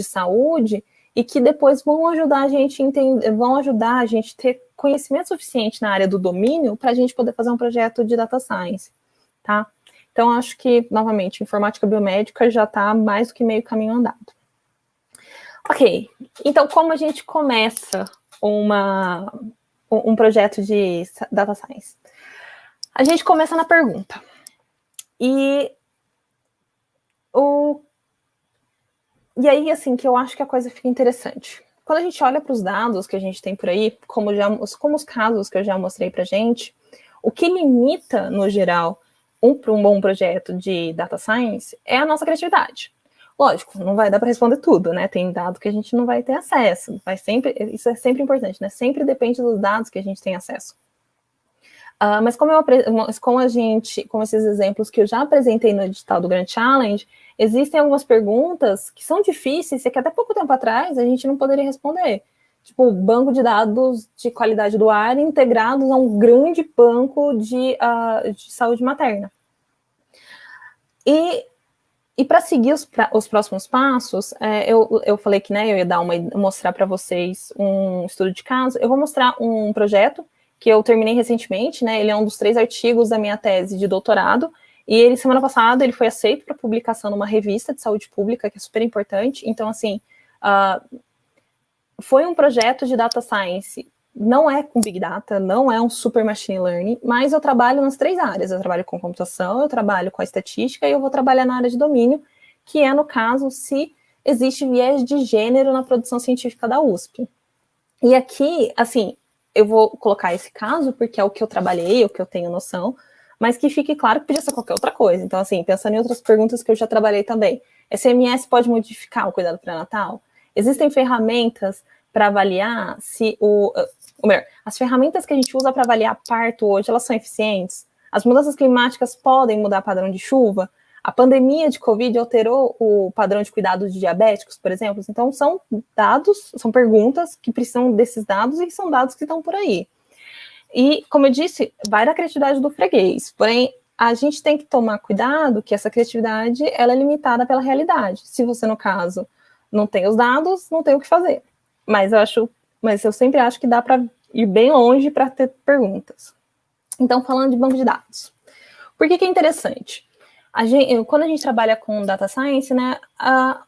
saúde, e que depois vão ajudar a gente entender, vão ajudar a gente ter conhecimento suficiente na área do domínio para a gente poder fazer um projeto de data science, tá? Então, acho que, novamente, informática biomédica já está mais do que meio caminho andado. Ok, então como a gente começa um projeto de data science? A gente começa na pergunta. E aí, assim, que eu acho que a coisa fica interessante. Quando a gente olha para os dados que a gente tem por aí, como os casos que eu já mostrei para a gente, o que limita, no geral, um bom projeto de data science é a nossa criatividade. Lógico, não vai dar para responder tudo, né? Tem dado que a gente não vai ter acesso. Isso é sempre importante, né? Sempre depende dos dados que a gente tem acesso. Mas como esses exemplos que eu já apresentei no edital do Grand Challenge, existem algumas perguntas que são difíceis e que até pouco tempo atrás a gente não poderia responder. Tipo, banco de dados de qualidade do ar integrados a um grande banco de saúde materna. E para seguir os próximos passos, eu falei que, né, eu ia mostrar para vocês um estudo de caso. Eu vou mostrar um projeto que eu terminei recentemente, né? Ele é um dos 3 artigos da minha tese de doutorado, e ele, semana passada, ele foi aceito para publicação numa revista de saúde pública, que é super importante. Então, assim, foi um projeto de data science, não é com Big Data, não é um super machine learning, mas eu trabalho nas 3 áreas. Eu trabalho com computação, eu trabalho com a estatística, e eu vou trabalhar na área de domínio, que é, no caso, se existe viés de gênero na produção científica da USP. E aqui, assim, eu vou colocar esse caso, porque é o que eu trabalhei, o que eu tenho noção, mas que fique claro que podia ser qualquer outra coisa. Então, assim, pensando em outras perguntas que eu já trabalhei também. SMS pode modificar o cuidado pré-natal? Existem ferramentas para avaliar se as ferramentas que a gente usa para avaliar parto hoje, elas são eficientes? As mudanças climáticas podem mudar o padrão de chuva? A pandemia de Covid alterou o padrão de cuidados de diabéticos, por exemplo? Então, são dados, são perguntas que precisam desses dados e são dados que estão por aí. E, como eu disse, vai da criatividade do freguês. Porém, a gente tem que tomar cuidado que essa criatividade ela é limitada pela realidade. Se você, no caso, não tem os dados, não tem o que fazer. Mas eu sempre acho que dá para ir bem longe para ter perguntas. Então, falando de banco de dados. Por que é interessante? Quando a gente trabalha com data science, né,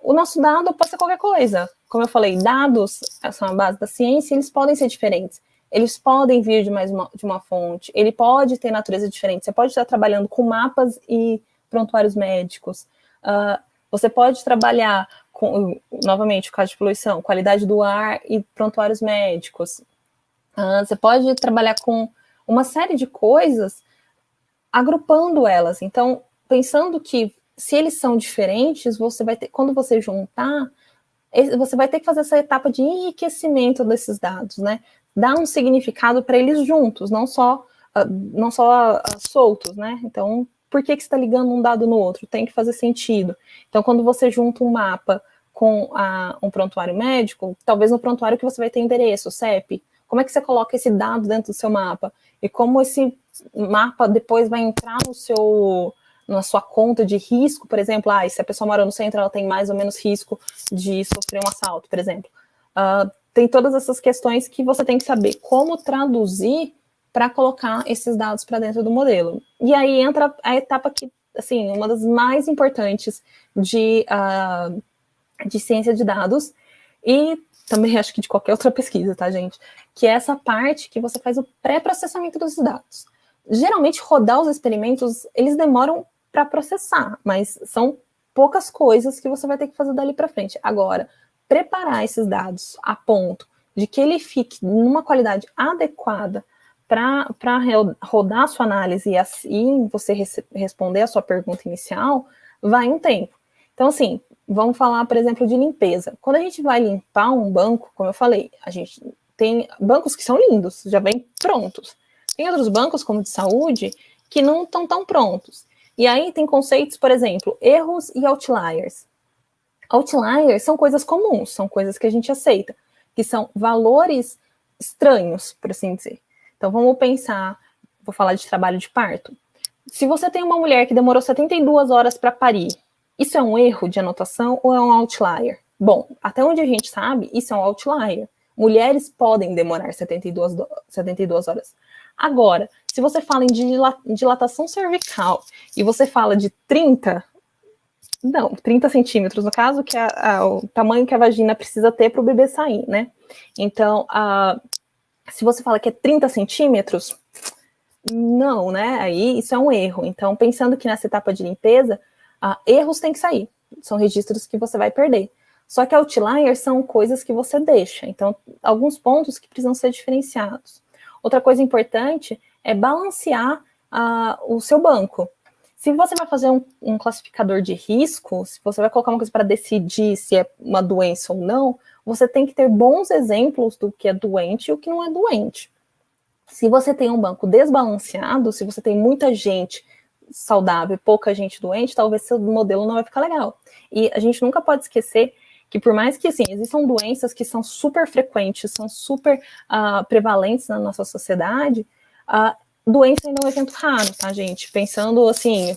o nosso dado pode ser qualquer coisa. Como eu falei, dados são a base da ciência, eles podem ser diferentes. Eles podem vir de uma fonte, ele pode ter natureza diferente. Você pode estar trabalhando com mapas e prontuários médicos. Você pode trabalhar com, novamente, o caso de poluição, qualidade do ar e prontuários médicos. Você pode trabalhar com uma série de coisas, agrupando elas. Então, pensando que se eles são diferentes, quando você juntar, você vai ter que fazer essa etapa de enriquecimento desses dados, né? Dar um significado para eles juntos, não só soltos, né? Então, por que você está ligando um dado no outro? Tem que fazer sentido. Então, quando você junta um mapa com um prontuário médico, talvez no prontuário que você vai ter endereço, CEP, como é que você coloca esse dado dentro do seu mapa? E como esse mapa depois vai entrar na sua conta de risco, por exemplo, se a pessoa mora no centro, ela tem mais ou menos risco de sofrer um assalto, por exemplo. Tem todas essas questões que você tem que saber como traduzir para colocar esses dados para dentro do modelo. E aí entra a etapa que, assim, uma das mais importantes de ciência de dados, e também acho que de qualquer outra pesquisa, tá, gente? Que é essa parte que você faz o pré-processamento dos dados. Geralmente, rodar os experimentos, eles demoram para processar, mas são poucas coisas que você vai ter que fazer dali para frente. Agora, preparar esses dados a ponto de que ele fique numa qualidade adequada para rodar a sua análise e assim você responder a sua pergunta inicial, vai um tempo. Então, assim, vamos falar, por exemplo, de limpeza. Quando a gente vai limpar um banco, como eu falei, a gente tem bancos que são lindos, já vêm prontos. Tem outros bancos, como de saúde, que não estão tão prontos. E aí tem conceitos, por exemplo, erros e outliers. Outliers são coisas comuns, são coisas que a gente aceita, que são valores estranhos, por assim dizer. Então vamos pensar, vou falar de trabalho de parto. Se você tem uma mulher que demorou 72 horas para parir, isso é um erro de anotação ou é um outlier? Bom, até onde a gente sabe, isso é um outlier. Mulheres podem demorar 72 horas. Agora, se você fala em dilatação cervical e você fala de 30 centímetros, no caso, que é o tamanho que a vagina precisa ter para o bebê sair, né? Então, se você fala que é 30 centímetros, não, né? Aí isso é um erro. Então, pensando que nessa etapa de limpeza, erros têm que sair. São registros que você vai perder. Só que outliers são coisas que você deixa. Então, alguns pontos que precisam ser diferenciados. Outra coisa importante é balancear o seu banco. Se você vai fazer um classificador de risco, se você vai colocar uma coisa para decidir se é uma doença ou não, você tem que ter bons exemplos do que é doente e o que não é doente. Se você tem um banco desbalanceado, se você tem muita gente saudável e pouca gente doente, talvez seu modelo não vai ficar legal. E a gente nunca pode esquecer que por mais que, assim, existam doenças que são super frequentes, são super prevalentes na nossa sociedade, doença ainda é um evento raro, tá, gente? Pensando, assim,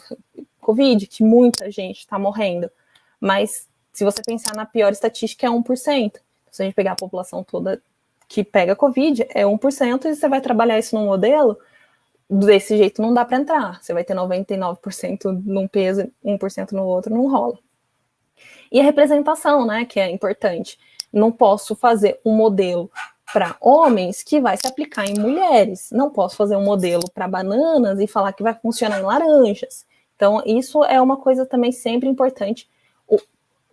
Covid, que muita gente está morrendo, mas se você pensar na pior estatística, é 1%. Se a gente pegar a população toda que pega Covid, é 1%, e você vai trabalhar isso num modelo, desse jeito não dá para entrar. Você vai ter 99% num peso, 1% no outro, não rola. E a representação, né, que é importante. Não posso fazer um modelo para homens que vai se aplicar em mulheres. Não posso fazer um modelo para bananas e falar que vai funcionar em laranjas. Então, isso é uma coisa também sempre importante.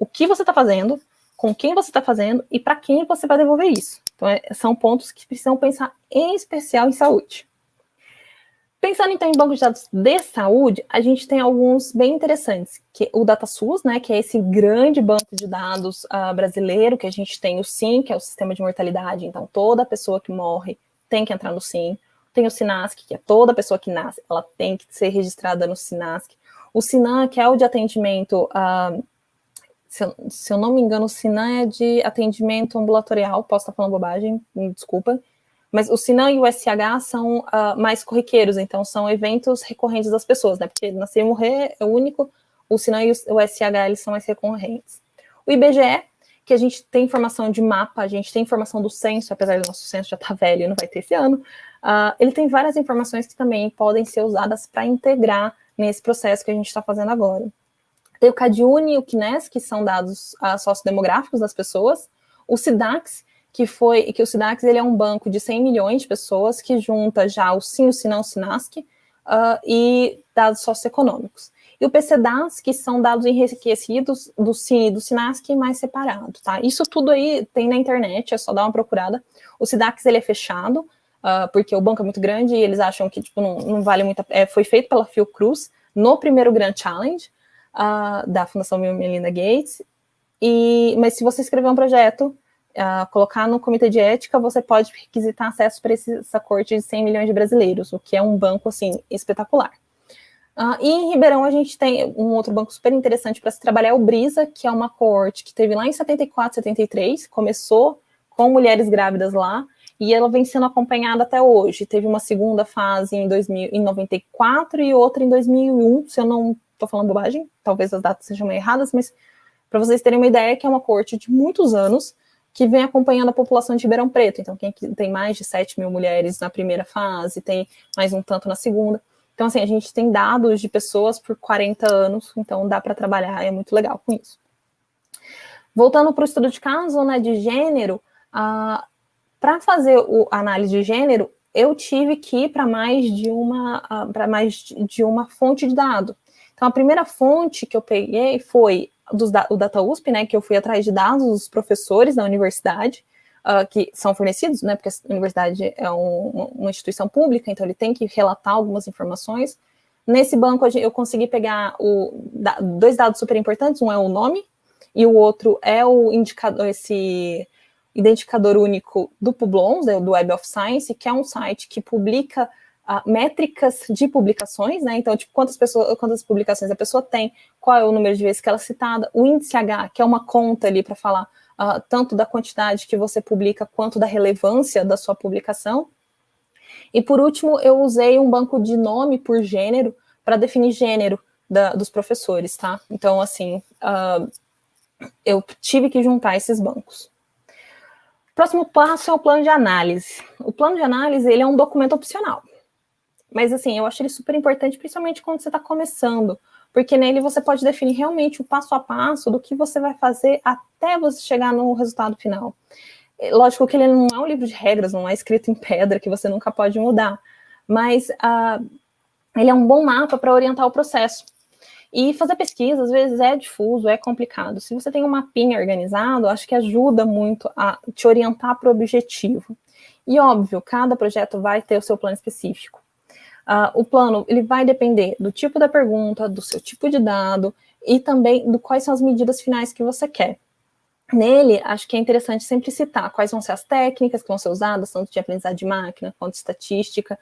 O que você está fazendo, com quem você está fazendo e para quem você vai devolver isso. Então, são pontos que precisam pensar em especial em saúde. Pensando então em banco de dados de saúde, a gente tem alguns bem interessantes, que o DataSUS, né, que é esse grande banco de dados brasileiro, que a gente tem o SIM, que é o Sistema de Mortalidade, então toda pessoa que morre tem que entrar no SIM. Tem o SINASC, que é toda pessoa que nasce, ela tem que ser registrada no SINASC. O SINAM, que é o de atendimento, se eu não me engano, o SINAM é de atendimento ambulatorial, posso estar falando bobagem, me desculpa. Mas o SINAM e o SH são mais corriqueiros, então são eventos recorrentes das pessoas, né? Porque nascer e morrer é o único, o SINAM e o SH eles são mais recorrentes. O IBGE, que a gente tem informação de mapa, a gente tem informação do censo, apesar do nosso censo já estar velho e não vai ter esse ano, ele tem várias informações que também podem ser usadas para integrar nesse processo que a gente está fazendo agora. Tem o CadÚni e o CNES, que são dados sociodemográficos das pessoas, o SIDAX, que o SIDAX ele é um banco de 100 milhões de pessoas que junta já o SIM, o SINAM, o SINASC e dados socioeconômicos. E o PCDAS, que são dados enriquecidos do SIM e do SINASC, mais separado, tá? Isso tudo aí tem na internet, é só dar uma procurada. O SIDAX ele é fechado, porque o banco é muito grande e eles acham que tipo, não vale muito. Foi feito pela Fiocruz no primeiro Grand Challenge da Fundação Bill e Melinda Gates. Mas se você escrever um projeto, colocar no comitê de ética, você pode requisitar acesso para essa corte de 100 milhões de brasileiros, o que é um banco, assim, espetacular. E em Ribeirão a gente tem um outro banco super interessante para se trabalhar, o Brisa, que é uma corte que teve lá em 74, 73, começou com mulheres grávidas lá, e ela vem sendo acompanhada até hoje. Teve uma segunda fase em 94 e outra em 2001, se eu não estou falando bobagem, talvez as datas sejam meio erradas, mas para vocês terem uma ideia, que é uma corte de muitos anos, que vem acompanhando a população de Ribeirão Preto. Então, quem tem mais de 7 mil mulheres na primeira fase, tem mais um tanto na segunda. Então, assim, a gente tem dados de pessoas por 40 anos, então dá para trabalhar, é muito legal com isso. Voltando para o estudo de caso, né, de gênero, para fazer a análise de gênero, eu tive que ir para mais de uma fonte de dado. Então, a primeira fonte que eu peguei foi o Data USP, né, que eu fui atrás de dados dos professores da universidade, que são fornecidos, né, porque a universidade é uma instituição pública, então ele tem que relatar algumas informações. Nesse banco, eu consegui pegar dois dados super importantes, um é o nome, e o outro é o esse identificador único do Publons, do Web of Science, que é um site que publica métricas de publicações, né? Então, tipo, quantas publicações a pessoa tem, qual é o número de vezes que ela é citada, o índice H, que é uma conta ali para falar tanto da quantidade que você publica, quanto da relevância da sua publicação. E, por último, eu usei um banco de nome por gênero para definir gênero dos professores, tá? Então, assim, eu tive que juntar esses bancos. Próximo passo é o plano de análise. O plano de análise, ele é um documento opcional. Mas, assim, eu acho ele super importante, principalmente quando você está começando, porque nele você pode definir realmente o passo a passo do que você vai fazer até você chegar no resultado final. Lógico que ele não é um livro de regras, não é escrito em pedra, que você nunca pode mudar, mas ele é um bom mapa para orientar o processo. E fazer pesquisa, às vezes, é difuso, é complicado. Se você tem um mapinha organizado, acho que ajuda muito a te orientar para o objetivo. E, óbvio, cada projeto vai ter o seu plano específico. O plano, ele vai depender do tipo da pergunta, do seu tipo de dado e também do quais são as medidas finais que você quer. Nele, acho que é interessante sempre citar quais vão ser as técnicas que vão ser usadas, tanto de aprendizado de máquina quanto de estatística,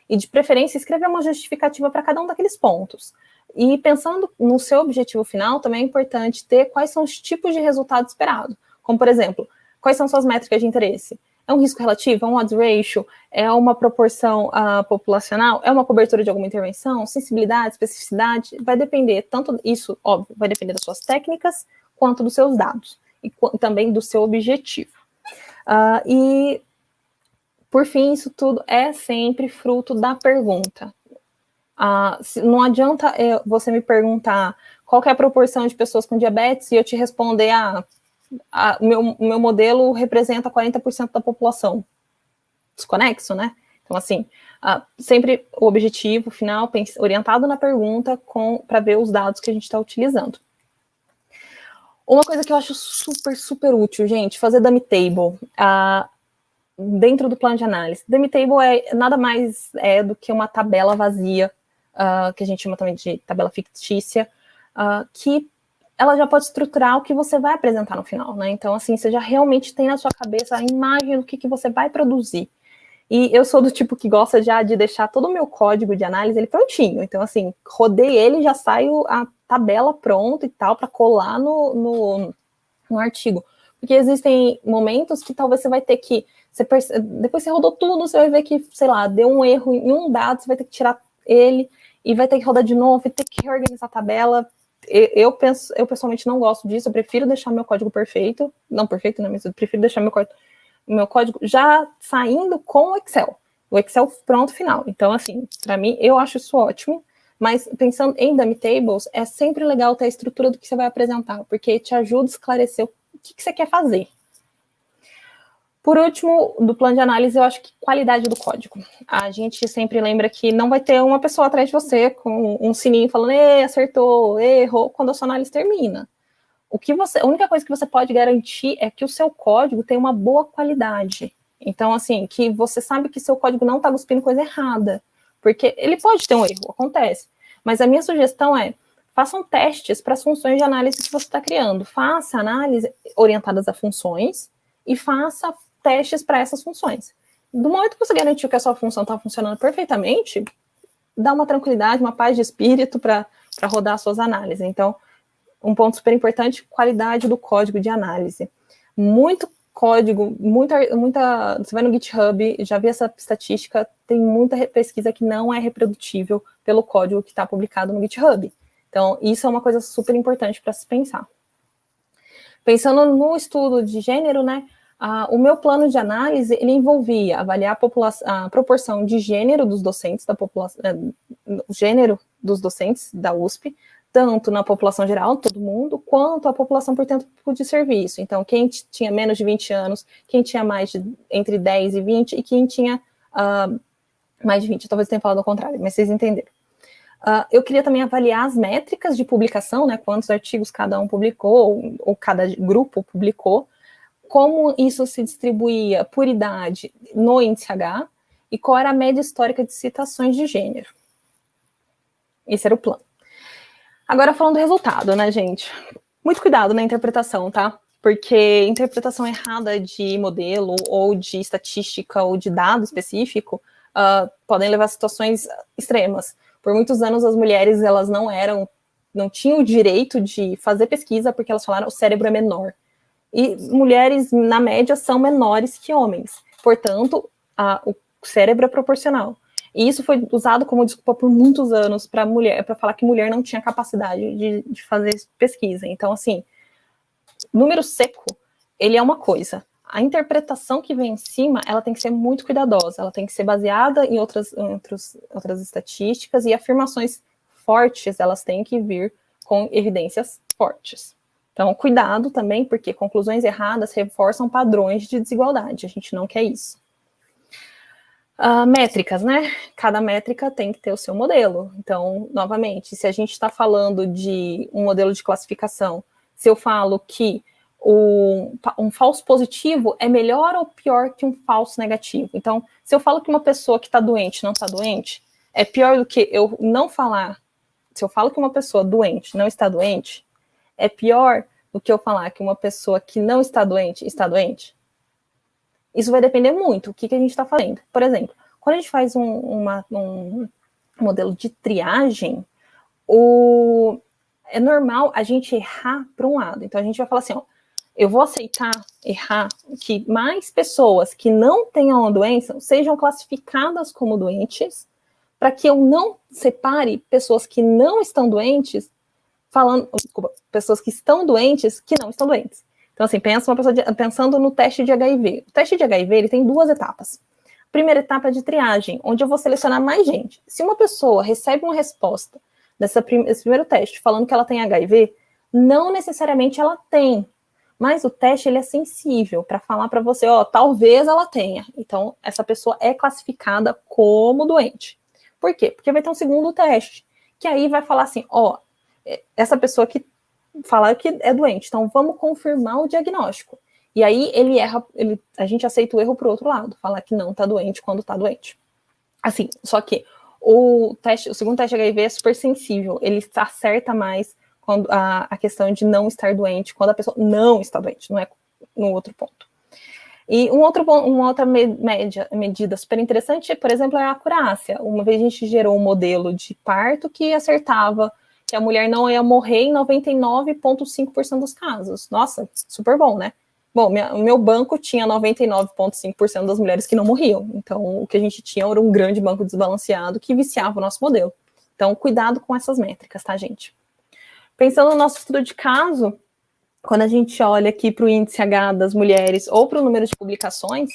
e de preferência escrever uma justificativa para cada um daqueles pontos. E pensando no seu objetivo final, também é importante ter quais são os tipos de resultado esperado. Como, por exemplo, quais são suas métricas de interesse? É um risco relativo? É um odds ratio? É uma proporção populacional? É uma cobertura de alguma intervenção? Sensibilidade, especificidade? Vai depender, tanto isso, óbvio, vai depender das suas técnicas, quanto dos seus dados. E também do seu objetivo. E, por fim, isso tudo é sempre fruto da pergunta. Não adianta você me perguntar qual que é a proporção de pessoas com diabetes e eu te responder, o meu modelo representa 40% da população. Desconexo, né? Então, assim, sempre o objetivo final orientado na pergunta para ver os dados que a gente está utilizando. Uma coisa que eu acho super, super útil, gente, fazer dummy table dentro do plano de análise. Dummy table nada mais do que uma tabela vazia, que a gente chama também de tabela fictícia, que ela já pode estruturar o que você vai apresentar no final, né? Então, assim, você já realmente tem na sua cabeça a imagem do que você vai produzir. E eu sou do tipo que gosta já de deixar todo o meu código de análise ele prontinho. Então, assim, rodei ele, já saio a tabela pronta e tal, para colar no artigo. Porque existem momentos que talvez você vai ter que... depois você rodou tudo, você vai ver que, sei lá, deu um erro em um dado, você vai ter que tirar ele e vai ter que rodar de novo, vai ter que reorganizar a tabela. Eu pessoalmente não gosto disso, eu prefiro deixar meu código perfeito. Não perfeito, né? Mas eu prefiro deixar meu código já saindo com o Excel pronto final. Então, assim, para mim, eu acho isso ótimo, mas pensando em dummy tables, é sempre legal ter a estrutura do que você vai apresentar, porque te ajuda a esclarecer o que você quer fazer. Por último, do plano de análise, eu acho que qualidade do código. A gente sempre lembra que não vai ter uma pessoa atrás de você com um sininho falando, acertou, errou, quando a sua análise termina. A única coisa que você pode garantir é que o seu código tem uma boa qualidade. Então, assim, que você sabe que seu código não está cuspindo coisa errada. Porque ele pode ter um erro, acontece. Mas a minha sugestão é, façam testes para as funções de análise que você está criando. Faça análise orientadas a funções e faça testes para essas funções. Do momento que você garantiu que a sua função está funcionando perfeitamente, dá uma tranquilidade, uma paz de espírito para rodar suas análises. Então, um ponto super importante, qualidade do código de análise. Muito código, você vai no GitHub, já vi essa estatística, tem muita pesquisa que não é reprodutível pelo código que está publicado no GitHub. Então, isso é uma coisa super importante para se pensar. Pensando no estudo de gênero, né, o meu plano de análise, ele envolvia avaliar a proporção de gênero dos docentes gênero dos docentes da USP, tanto na população geral, todo mundo, quanto a população por tempo de serviço. Então, quem tinha menos de 20 anos, quem tinha entre 10 e 20, e quem tinha mais de 20, talvez tenha falado ao contrário, mas vocês entenderam. Eu queria também avaliar as métricas de publicação, né, quantos artigos cada um publicou, ou cada grupo publicou, como isso se distribuía por idade no índice H, e qual era a média histórica de citações de gênero. Esse era o plano. Agora, falando do resultado, né, gente? Muito cuidado na interpretação, tá? Porque interpretação errada de modelo, ou de estatística, ou de dado específico, podem levar a situações extremas. Por muitos anos, as mulheres, elas não tinham o direito de fazer pesquisa, porque elas falaram que o cérebro é menor. E mulheres, na média, são menores que homens. Portanto, o cérebro é proporcional. E isso foi usado como desculpa por muitos anos para falar que mulher não tinha capacidade de fazer pesquisa. Então, assim, número seco, ele é uma coisa. A interpretação que vem em cima, ela tem que ser muito cuidadosa, ela tem que ser baseada em outras estatísticas, e afirmações fortes, elas têm que vir com evidências fortes. Então, cuidado também, porque conclusões erradas reforçam padrões de desigualdade, a gente não quer isso. Métricas, né? Cada métrica tem que ter o seu modelo. Então, novamente, se a gente está falando de um modelo de classificação, se eu falo que um falso positivo é melhor ou pior que um falso negativo. Então, se eu falo que uma pessoa que está doente não está doente, é pior do que eu não falar. Se eu falo que uma pessoa doente não está doente, é pior do que eu falar que uma pessoa que não está doente está doente? Isso vai depender muito do que a gente está fazendo. Por exemplo, quando a gente faz um modelo de triagem, é normal a gente errar para um lado. Então, a gente vai falar assim, ó, eu vou aceitar errar que mais pessoas que não tenham a doença sejam classificadas como doentes, para que eu não separe pessoas que não estão doentes, pessoas que estão doentes que não estão doentes. Então, assim, pensando no teste de HIV. O teste de HIV, ele tem 2 etapas. A primeira etapa é de triagem, onde eu vou selecionar mais gente. Se uma pessoa recebe uma resposta desse primeiro teste falando que ela tem HIV, não necessariamente ela tem. Mas o teste, ele é sensível para falar para você, ó, talvez ela tenha. Então, essa pessoa é classificada como doente. Por quê? Porque vai ter um segundo teste, que aí vai falar assim, ó, essa pessoa que falar que é doente, então vamos confirmar o diagnóstico. E aí ele erra, a gente aceita o erro pro outro lado, falar que não tá doente quando tá doente. Assim, só que o segundo teste HIV é super sensível, ele acerta mais quando a questão de não estar doente, quando a pessoa não está doente, não é no outro ponto. E uma outra medida super interessante, por exemplo, é a acurácia. Uma vez a gente gerou um modelo de parto que acertava que a mulher não ia morrer em 99,5% dos casos. Nossa, super bom, né? Bom, o meu banco tinha 99,5% das mulheres que não morriam. Então, o que a gente tinha era um grande banco desbalanceado que viciava o nosso modelo. Então, cuidado com essas métricas, tá, gente? Pensando no nosso estudo de caso, quando a gente olha aqui para o índice H das mulheres ou para o número de publicações,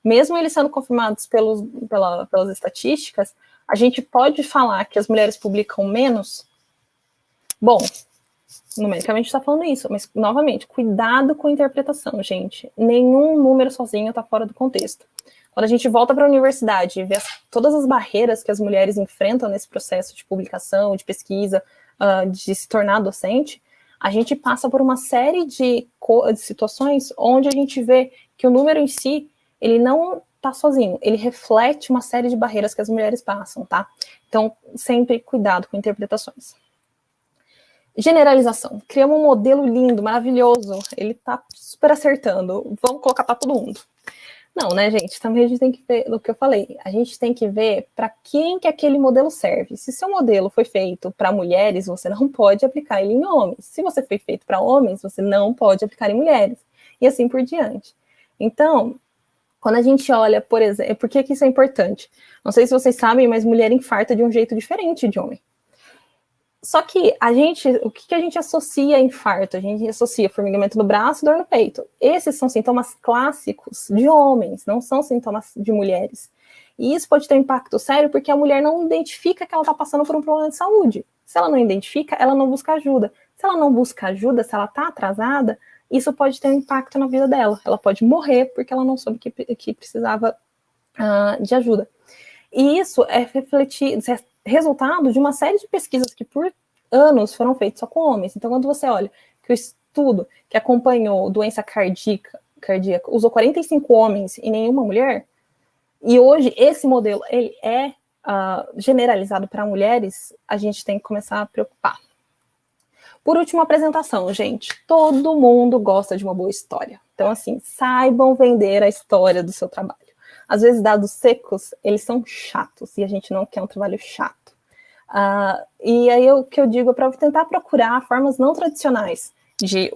mesmo eles sendo confirmados pelas estatísticas, a gente pode falar que as mulheres publicam menos? Bom, numericamente está falando isso, mas, novamente, cuidado com a interpretação, gente. Nenhum número sozinho está fora do contexto. Quando a gente volta para a universidade e vê todas as barreiras que as mulheres enfrentam nesse processo de publicação, de pesquisa, de se tornar docente, a gente passa por uma série de situações onde a gente vê que o número em si, ele não está sozinho, ele reflete uma série de barreiras que as mulheres passam, tá? Então, sempre cuidado com interpretações. Generalização. Criamos um modelo lindo, maravilhoso, ele tá super acertando, vamos colocar para todo mundo. Não, né, gente? Também a gente tem que ver, no que eu falei, a gente tem que ver para quem que aquele modelo serve. Se seu modelo foi feito para mulheres, você não pode aplicar ele em homens. Se você foi feito para homens, você não pode aplicar em mulheres. E assim por diante. Então, quando a gente olha, por exemplo, por que isso é importante? Não sei se vocês sabem, mas mulher infarta de um jeito diferente de homem. Só que o que a gente associa a infarto? A gente associa formigamento no braço e dor no peito. Esses são sintomas clássicos de homens, não são sintomas de mulheres. E isso pode ter um impacto sério porque a mulher não identifica que ela está passando por um problema de saúde. Se ela não identifica, ela não busca ajuda. Se ela não busca ajuda, se ela está atrasada, isso pode ter um impacto na vida dela. Ela pode morrer porque ela não soube que precisava de ajuda. E isso é resultado de uma série de pesquisas que por anos foram feitas só com homens. Então, quando você olha que o estudo que acompanhou doença cardíaca usou 45 homens e nenhuma mulher, e hoje esse modelo ele é generalizado para mulheres, a gente tem que começar a preocupar. Por último, apresentação, gente. Todo mundo gosta de uma boa história. Então, assim, saibam vender a história do seu trabalho. Às vezes, dados secos, eles são chatos, e a gente não quer um trabalho chato. E aí, o que eu digo é para tentar procurar formas não tradicionais de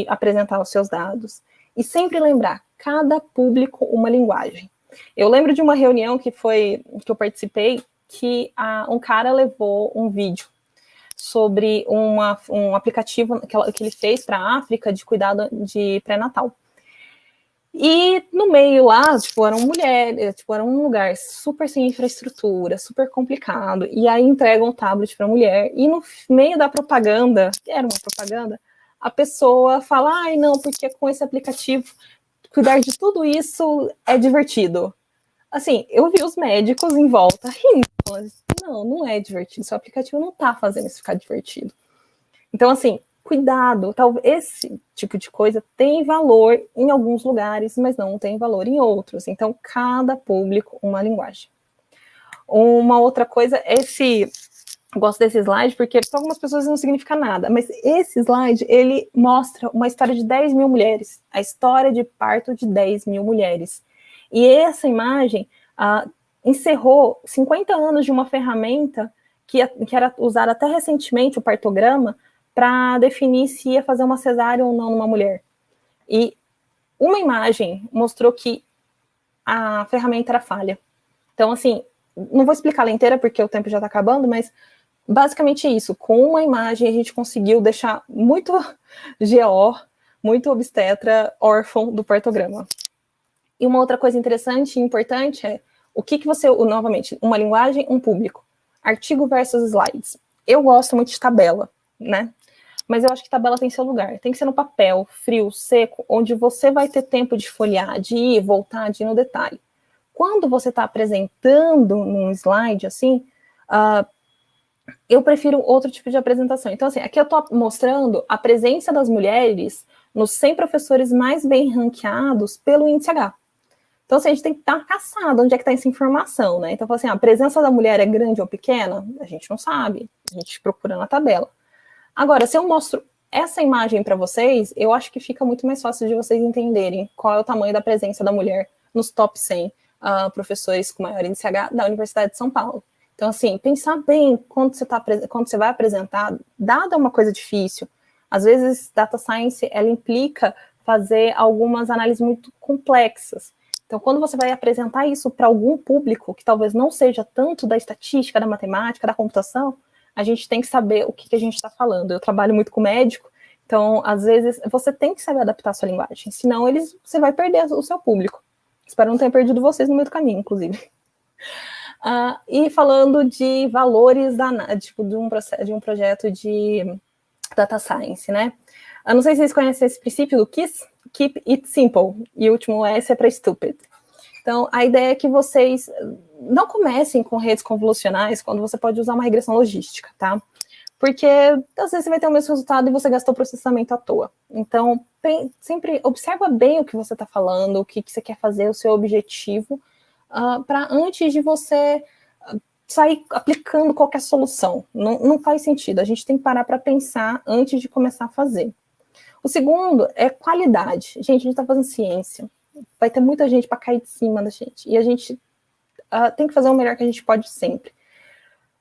apresentar os seus dados. E sempre lembrar, cada público uma linguagem. Eu lembro de uma reunião que eu participei, que um cara levou um vídeo sobre um aplicativo que ele fez para a África de cuidado de pré-natal. E no meio lá, tipo, eram mulheres, tipo, era um lugar super sem infraestrutura, super complicado, e aí entregam o tablet para a mulher, e no meio da propaganda, que era uma propaganda, a pessoa fala, ai, não, porque com esse aplicativo, cuidar de tudo isso é divertido. Assim, eu vi os médicos em volta rindo, falando, não é divertido, seu aplicativo não tá fazendo isso ficar divertido. Então, assim, cuidado, talvez esse tipo de coisa tem valor em alguns lugares, mas não tem valor em outros. Então, cada público, uma linguagem. Uma outra coisa, eu gosto desse slide porque para algumas pessoas não significa nada, mas esse slide, ele mostra uma história de 10 mil mulheres, a história de parto de 10 mil mulheres. E essa imagem encerrou 50 anos de uma ferramenta que era usada até recentemente, o partograma, para definir se ia fazer uma cesárea ou não numa mulher. E uma imagem mostrou que a ferramenta era falha. Então, assim, não vou explicar ela inteira porque o tempo já está acabando, mas basicamente isso. Com uma imagem a gente conseguiu deixar muito GO, muito obstetra órfão do partograma. E uma outra coisa interessante e importante é o que você, novamente, uma linguagem, um público. Artigo versus slides. Eu gosto muito de tabela, né? Mas eu acho que tabela tem seu lugar. Tem que ser no papel, frio, seco, onde você vai ter tempo de folhear, de ir, voltar, de ir no detalhe. Quando você está apresentando num slide, assim, eu prefiro outro tipo de apresentação. Então, assim, aqui eu estou mostrando a presença das mulheres nos 100 professores mais bem ranqueados pelo índice H. Então, assim, a gente tem que estar caçado onde é que está essa informação, né? Então, assim, a presença da mulher é grande ou pequena? A gente não sabe. A gente procura na tabela. Agora, se eu mostro essa imagem para vocês, eu acho que fica muito mais fácil de vocês entenderem qual é o tamanho da presença da mulher nos top 100 professores com maior índice H da Universidade de São Paulo. Então, assim, pensar bem quando você vai apresentar, dado é uma coisa difícil. Às vezes, data science, ela implica fazer algumas análises muito complexas. Então, quando você vai apresentar isso para algum público que talvez não seja tanto da estatística, da matemática, da computação, a gente tem que saber o que a gente está falando. Eu trabalho muito com médico, então, às vezes, você tem que saber adaptar a sua linguagem, senão você vai perder o seu público. Espero não ter perdido vocês no meio do caminho, inclusive. E falando de valores tipo, de um projeto de data science, né? Eu não sei se vocês conhecem esse princípio do KISS, Keep It Simple, e o último S é para Stupid. Então, a ideia é que vocês não comecem com redes convolucionais quando você pode usar uma regressão logística, tá? Porque, às vezes, você vai ter o mesmo resultado e você gastou processamento à toa. Então, sempre observa bem o que você está falando, o que você quer fazer, o seu objetivo, para antes de você sair aplicando qualquer solução. Não faz sentido. A gente tem que parar para pensar antes de começar a fazer. O segundo é qualidade. Gente, a gente está fazendo ciência. Vai ter muita gente para cair de cima da gente. E a gente tem que fazer o melhor que a gente pode sempre.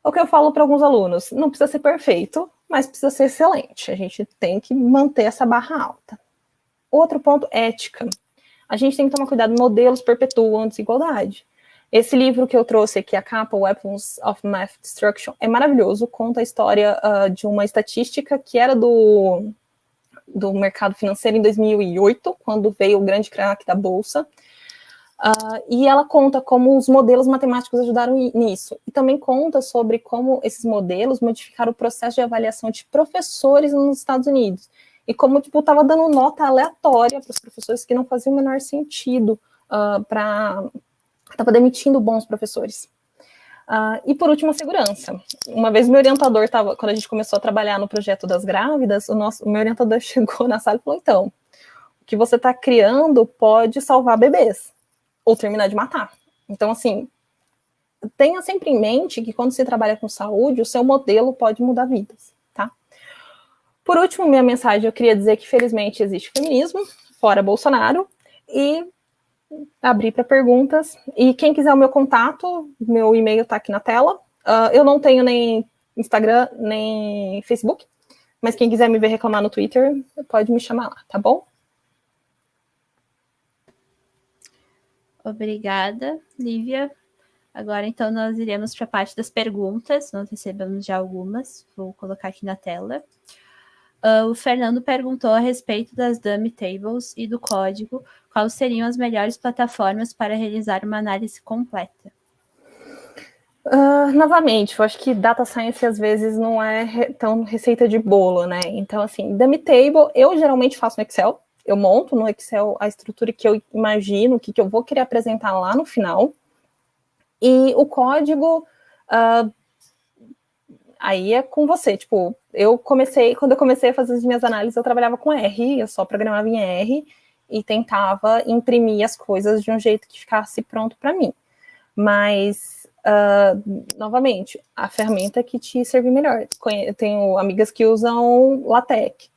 O que eu falo para alguns alunos, não precisa ser perfeito, mas precisa ser excelente. A gente tem que manter essa barra alta. Outro ponto, ética. A gente tem que tomar cuidado, modelos perpetuam a desigualdade. Esse livro que eu trouxe aqui, a capa, Weapons of Math Destruction, é maravilhoso, conta a história de uma estatística que era do mercado financeiro em 2008, quando veio o grande crack da Bolsa, e ela conta como os modelos matemáticos ajudaram nisso, e também conta sobre como esses modelos modificaram o processo de avaliação de professores nos Estados Unidos, e como, tipo, estava dando nota aleatória para os professores que não fazia o menor sentido estava demitindo bons professores. E por último, a segurança. Uma vez meu orientador quando a gente começou a trabalhar no projeto das grávidas, o meu orientador chegou na sala e falou, então, o que você está criando pode salvar bebês, ou terminar de matar. Então, assim, tenha sempre em mente que quando você trabalha com saúde, o seu modelo pode mudar vidas, tá? Por último, minha mensagem, eu queria dizer que, felizmente, existe feminismo, fora Bolsonaro, e abrir para perguntas. E quem quiser o meu contato, meu e-mail está aqui na tela. Eu não tenho nem Instagram, nem Facebook, mas quem quiser me ver reclamar no Twitter, pode me chamar lá, tá bom? Obrigada, Lívia. Agora, então, nós iremos para a parte das perguntas. Nós recebemos já algumas. Vou colocar aqui na tela. O Fernando perguntou a respeito das dummy tables e do código. Quais seriam as melhores plataformas para realizar uma análise completa? Novamente, eu acho que data science às vezes não é tão receita de bolo, né? Então, assim, dummy table, eu geralmente faço no Excel. Eu monto no Excel a estrutura que eu imagino, o que eu vou querer apresentar lá no final. E o código, aí é com você. Tipo, quando eu comecei a fazer as minhas análises, eu trabalhava com R, eu só programava em R e tentava imprimir as coisas de um jeito que ficasse pronto para mim. Mas, novamente, a ferramenta que te servir melhor. Eu tenho amigas que usam LaTeX.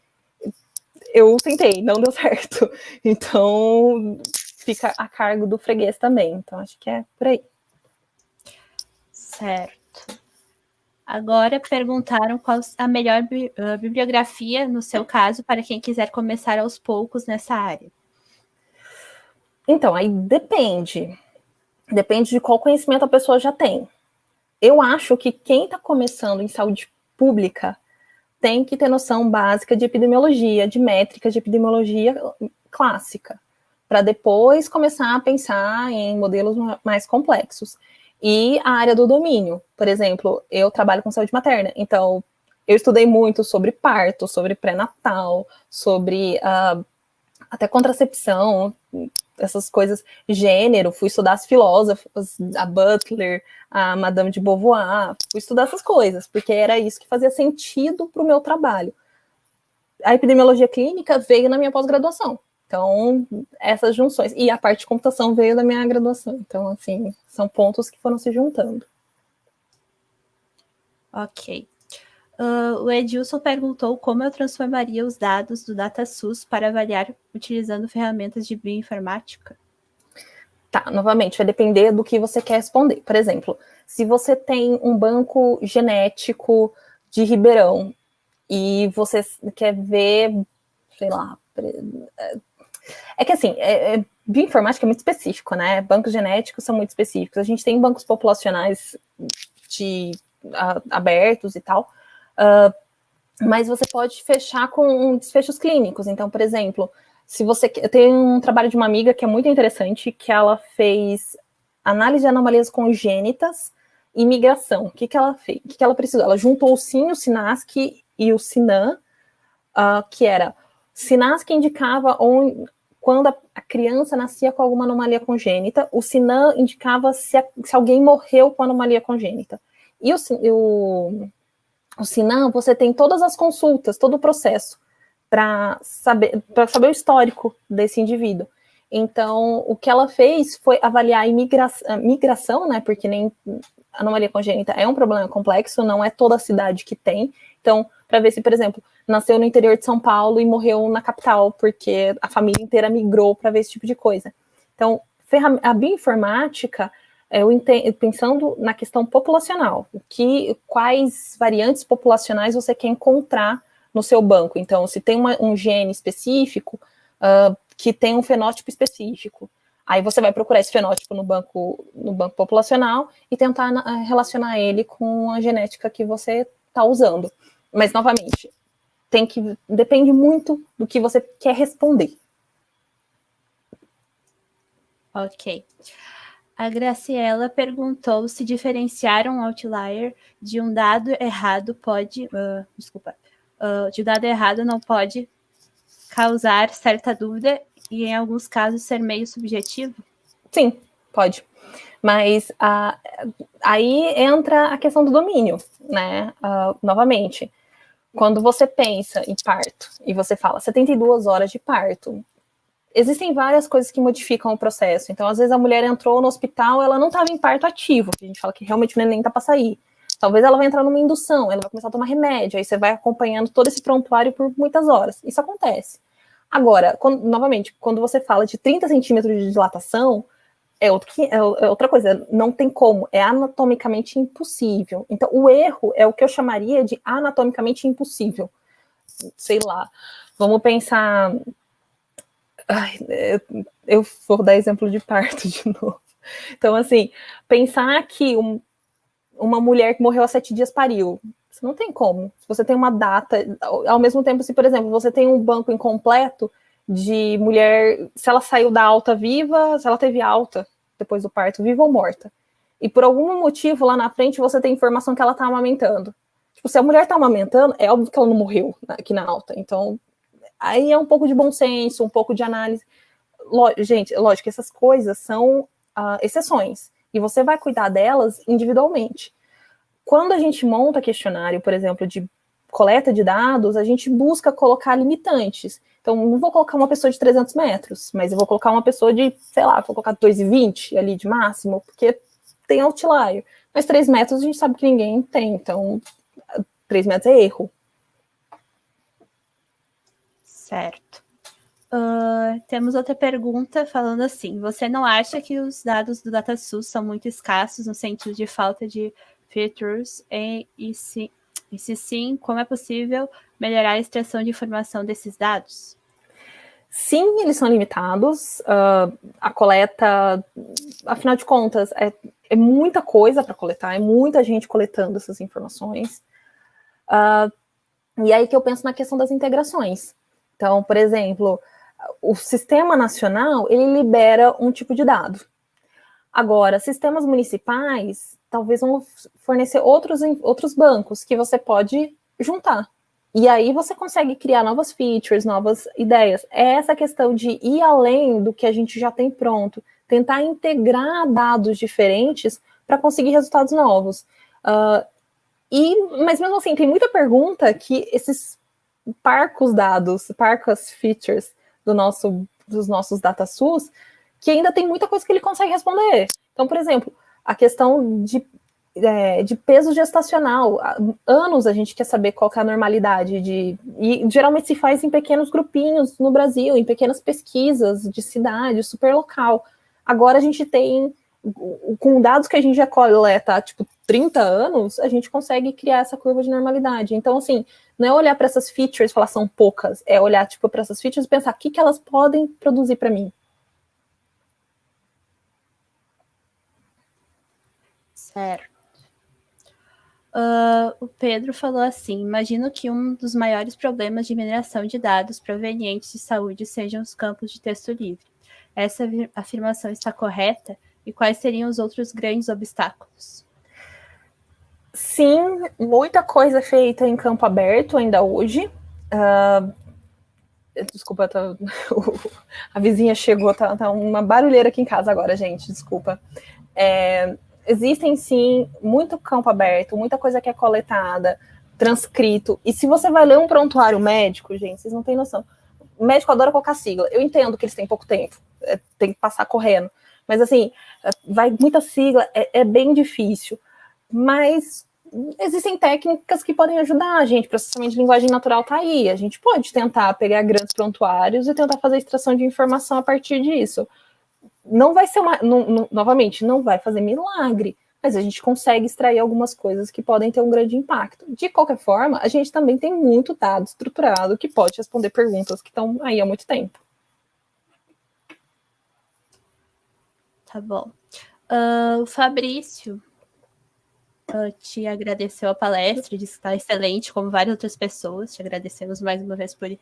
Eu tentei, não deu certo. Então, fica a cargo do freguês também. Então, acho que é por aí. Certo. Agora perguntaram qual a melhor bibliografia, no seu caso, para quem quiser começar aos poucos nessa área. Então, aí depende. Depende de qual conhecimento a pessoa já tem. Eu acho que quem está começando em saúde pública tem que ter noção básica de epidemiologia, de métricas de epidemiologia clássica, para depois começar a pensar em modelos mais complexos. E a área do domínio, por exemplo, eu trabalho com saúde materna, então eu estudei muito sobre parto, sobre pré-natal, sobre até contracepção, essas coisas, gênero, fui estudar as filósofas, a Butler, a Madame de Beauvoir, fui estudar essas coisas, porque era isso que fazia sentido para o meu trabalho. A epidemiologia clínica veio na minha pós-graduação, então essas junções, e a parte de computação veio da minha graduação, então assim, são pontos que foram se juntando. Ok. O Edilson perguntou como eu transformaria os dados do DataSUS para avaliar utilizando ferramentas de bioinformática. Tá, novamente, vai depender do que você quer responder. Por exemplo, se você tem um banco genético de Ribeirão e você quer ver, sei lá, é que assim, bioinformática é muito específico, né? Bancos genéticos são muito específicos. A gente tem bancos populacionais abertos e tal, mas você pode fechar com desfechos clínicos. Então, por exemplo, se você tem um trabalho de uma amiga que é muito interessante, que ela fez análise de anomalias congênitas e migração. O que ela fez? O que ela precisou? Ela juntou o SIN, o SINASC e o SINAM, que era SINASC indicava quando a criança nascia com alguma anomalia congênita, o SINAM indicava se alguém morreu com anomalia congênita. E o SINAM, você tem todas as consultas, todo o processo, para saber o histórico desse indivíduo. Então, o que ela fez foi avaliar a migração, né, porque nem anomalia congênita é um problema complexo, não é toda a cidade que tem. Então, para ver se, por exemplo, nasceu no interior de São Paulo e morreu na capital, porque a família inteira migrou para ver esse tipo de coisa. Então, a bioinformática, pensando na questão populacional, quais variantes populacionais você quer encontrar no seu banco. Então, se tem um gene específico que tem um fenótipo específico, aí você vai procurar esse fenótipo no banco populacional e tentar relacionar ele com a genética que você está usando. Mas, novamente, depende muito do que você quer responder. Ok. A Graciela perguntou se diferenciar um outlier de um dado errado pode... de um dado errado não pode causar certa dúvida e, em alguns casos, ser meio subjetivo? Sim, pode. Mas aí entra a questão do domínio, né? Novamente, quando você pensa em parto e você fala 72 horas de parto, existem várias coisas que modificam o processo. Então, às vezes, a mulher entrou no hospital, ela não estava em parto ativo, que a gente fala que realmente o neném tá para sair. Talvez ela vai entrar numa indução, ela vai começar a tomar remédio, aí você vai acompanhando todo esse prontuário por muitas horas. Isso acontece. Agora, novamente, quando você fala de 30 centímetros de dilatação, é outra coisa, não tem como, é anatomicamente impossível. Então, o erro é o que eu chamaria de anatomicamente impossível. Sei lá, vamos pensar... eu vou dar exemplo de parto de novo. Então, assim, pensar que uma mulher que morreu há 7 dias pariu, você não tem como. Se você tem uma data, ao mesmo tempo, se, por exemplo, você tem um banco incompleto de mulher, se ela saiu da alta viva, se ela teve alta depois do parto, viva ou morta. E por algum motivo, lá na frente, você tem informação que ela tá amamentando. Tipo, se a mulher tá amamentando, é óbvio que ela não morreu aqui na alta. Então, aí é um pouco de bom senso, um pouco de análise. Gente, lógico que essas coisas são exceções. E você vai cuidar delas individualmente. Quando a gente monta questionário, por exemplo, de coleta de dados, a gente busca colocar limitantes. Então, não vou colocar uma pessoa de 300 metros, mas eu vou colocar uma pessoa de, sei lá, vou colocar 2,20 ali de máximo, porque tem outlier. Mas 3 metros a gente sabe que ninguém tem, então 3 metros é erro. Certo. Temos outra pergunta falando assim: você não acha que os dados do DataSUS são muito escassos no sentido de falta de features? E se sim, como é possível melhorar a extração de informação desses dados? Sim, eles são limitados. A coleta, afinal de contas, é muita coisa para coletar, é muita gente coletando essas informações. E aí que eu penso na questão das integrações. Então, por exemplo, o sistema nacional, ele libera um tipo de dado. Agora, sistemas municipais talvez vão fornecer outros bancos que você pode juntar. E aí você consegue criar novas features, novas ideias. É essa questão de ir além do que a gente já tem pronto, tentar integrar dados diferentes para conseguir resultados novos. Mas mesmo assim, tem muita pergunta que esses parcos features dos nossos DataSUS, que ainda tem muita coisa que ele consegue responder. Então, por exemplo, a questão de peso gestacional. Há anos a gente quer saber qual que é a normalidade e geralmente se faz em pequenos grupinhos no Brasil, em pequenas pesquisas de cidade, super local. Agora a gente tem, com dados que a gente já coleta há, tipo, 30 anos, a gente consegue criar essa curva de normalidade. Então, assim, não é olhar para essas features e falar são poucas, é olhar, tipo, para essas features e pensar o que elas podem produzir para mim. Certo. O Pedro falou assim: imagino que um dos maiores problemas de mineração de dados provenientes de saúde sejam os campos de texto livre. Essa afirmação está correta? E quais seriam os outros grandes obstáculos? Sim, muita coisa é feita em campo aberto ainda hoje. Desculpa, a vizinha chegou, tá uma barulheira aqui em casa agora, gente, desculpa. Existem, sim, muito campo aberto, muita coisa que é coletada, transcrito. E se você vai ler um prontuário médico, gente, vocês não têm noção. O médico adora colocar sigla. Eu entendo que eles têm pouco tempo, tem que passar correndo. Mas, assim, vai muita sigla, é bem difícil. Mas existem técnicas que podem ajudar a gente. Processamento de linguagem natural está aí. A gente pode tentar pegar grandes prontuários e tentar fazer extração de informação a partir disso. Não vai ser novamente, não vai fazer milagre, mas a gente consegue extrair algumas coisas que podem ter um grande impacto. De qualquer forma, a gente também tem muito dado estruturado que pode responder perguntas que estão aí há muito tempo. Tá bom. O Fabrício te agradeceu a palestra, disse que está excelente, como várias outras pessoas. Te agradecemos mais uma vez pela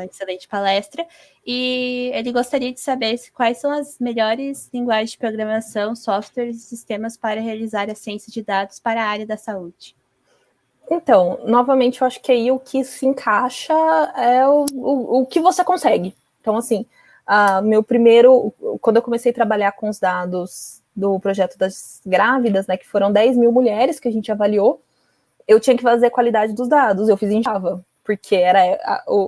excelente palestra. E ele gostaria de saber quais são as melhores linguagens de programação, softwares e sistemas para realizar a ciência de dados para a área da saúde. Então, novamente, eu acho que aí o que se encaixa é o que você consegue. Então, assim, quando eu comecei a trabalhar com os dados do projeto das grávidas, né, que foram 10 mil mulheres que a gente avaliou, eu tinha que fazer a qualidade dos dados, eu fiz em Java, porque era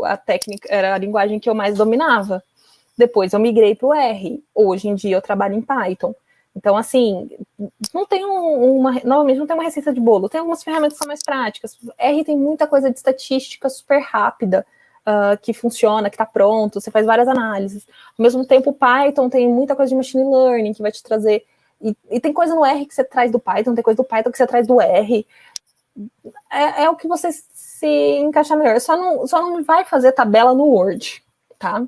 a técnica, era a linguagem que eu mais dominava. Depois eu migrei para o R, hoje em dia eu trabalho em Python. Então, assim, não tem novamente, não tem uma receita de bolo, tem algumas ferramentas que são mais práticas. R tem muita coisa de estatística super rápida, que funciona, que está pronto, você faz várias análises. Ao mesmo tempo, o Python tem muita coisa de machine learning, que vai te trazer... E tem coisa no R que você traz do Python, tem coisa do Python que você traz do R. É o que você se encaixar melhor. Só não vai fazer tabela no Word, tá?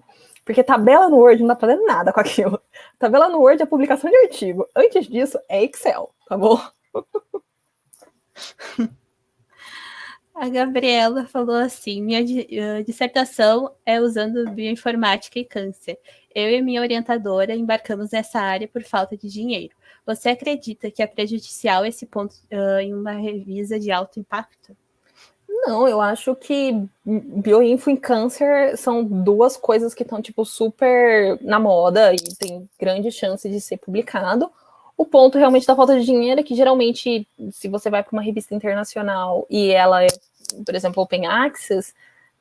Porque tabela no Word não dá pra fazer nada com aquilo. Tá vendo lá no Word a publicação de artigo. Antes disso, é Excel, tá bom? A Gabriela falou assim: minha dissertação é usando bioinformática e câncer. Eu e minha orientadora embarcamos nessa área por falta de dinheiro. Você acredita que é prejudicial esse ponto em uma revista de alto impacto? Não, eu acho que bioinfo e câncer são duas coisas que estão, tipo, super na moda e tem grande chance de ser publicado. O ponto realmente da falta de dinheiro é que, geralmente, se você vai para uma revista internacional e ela é, por exemplo, open access,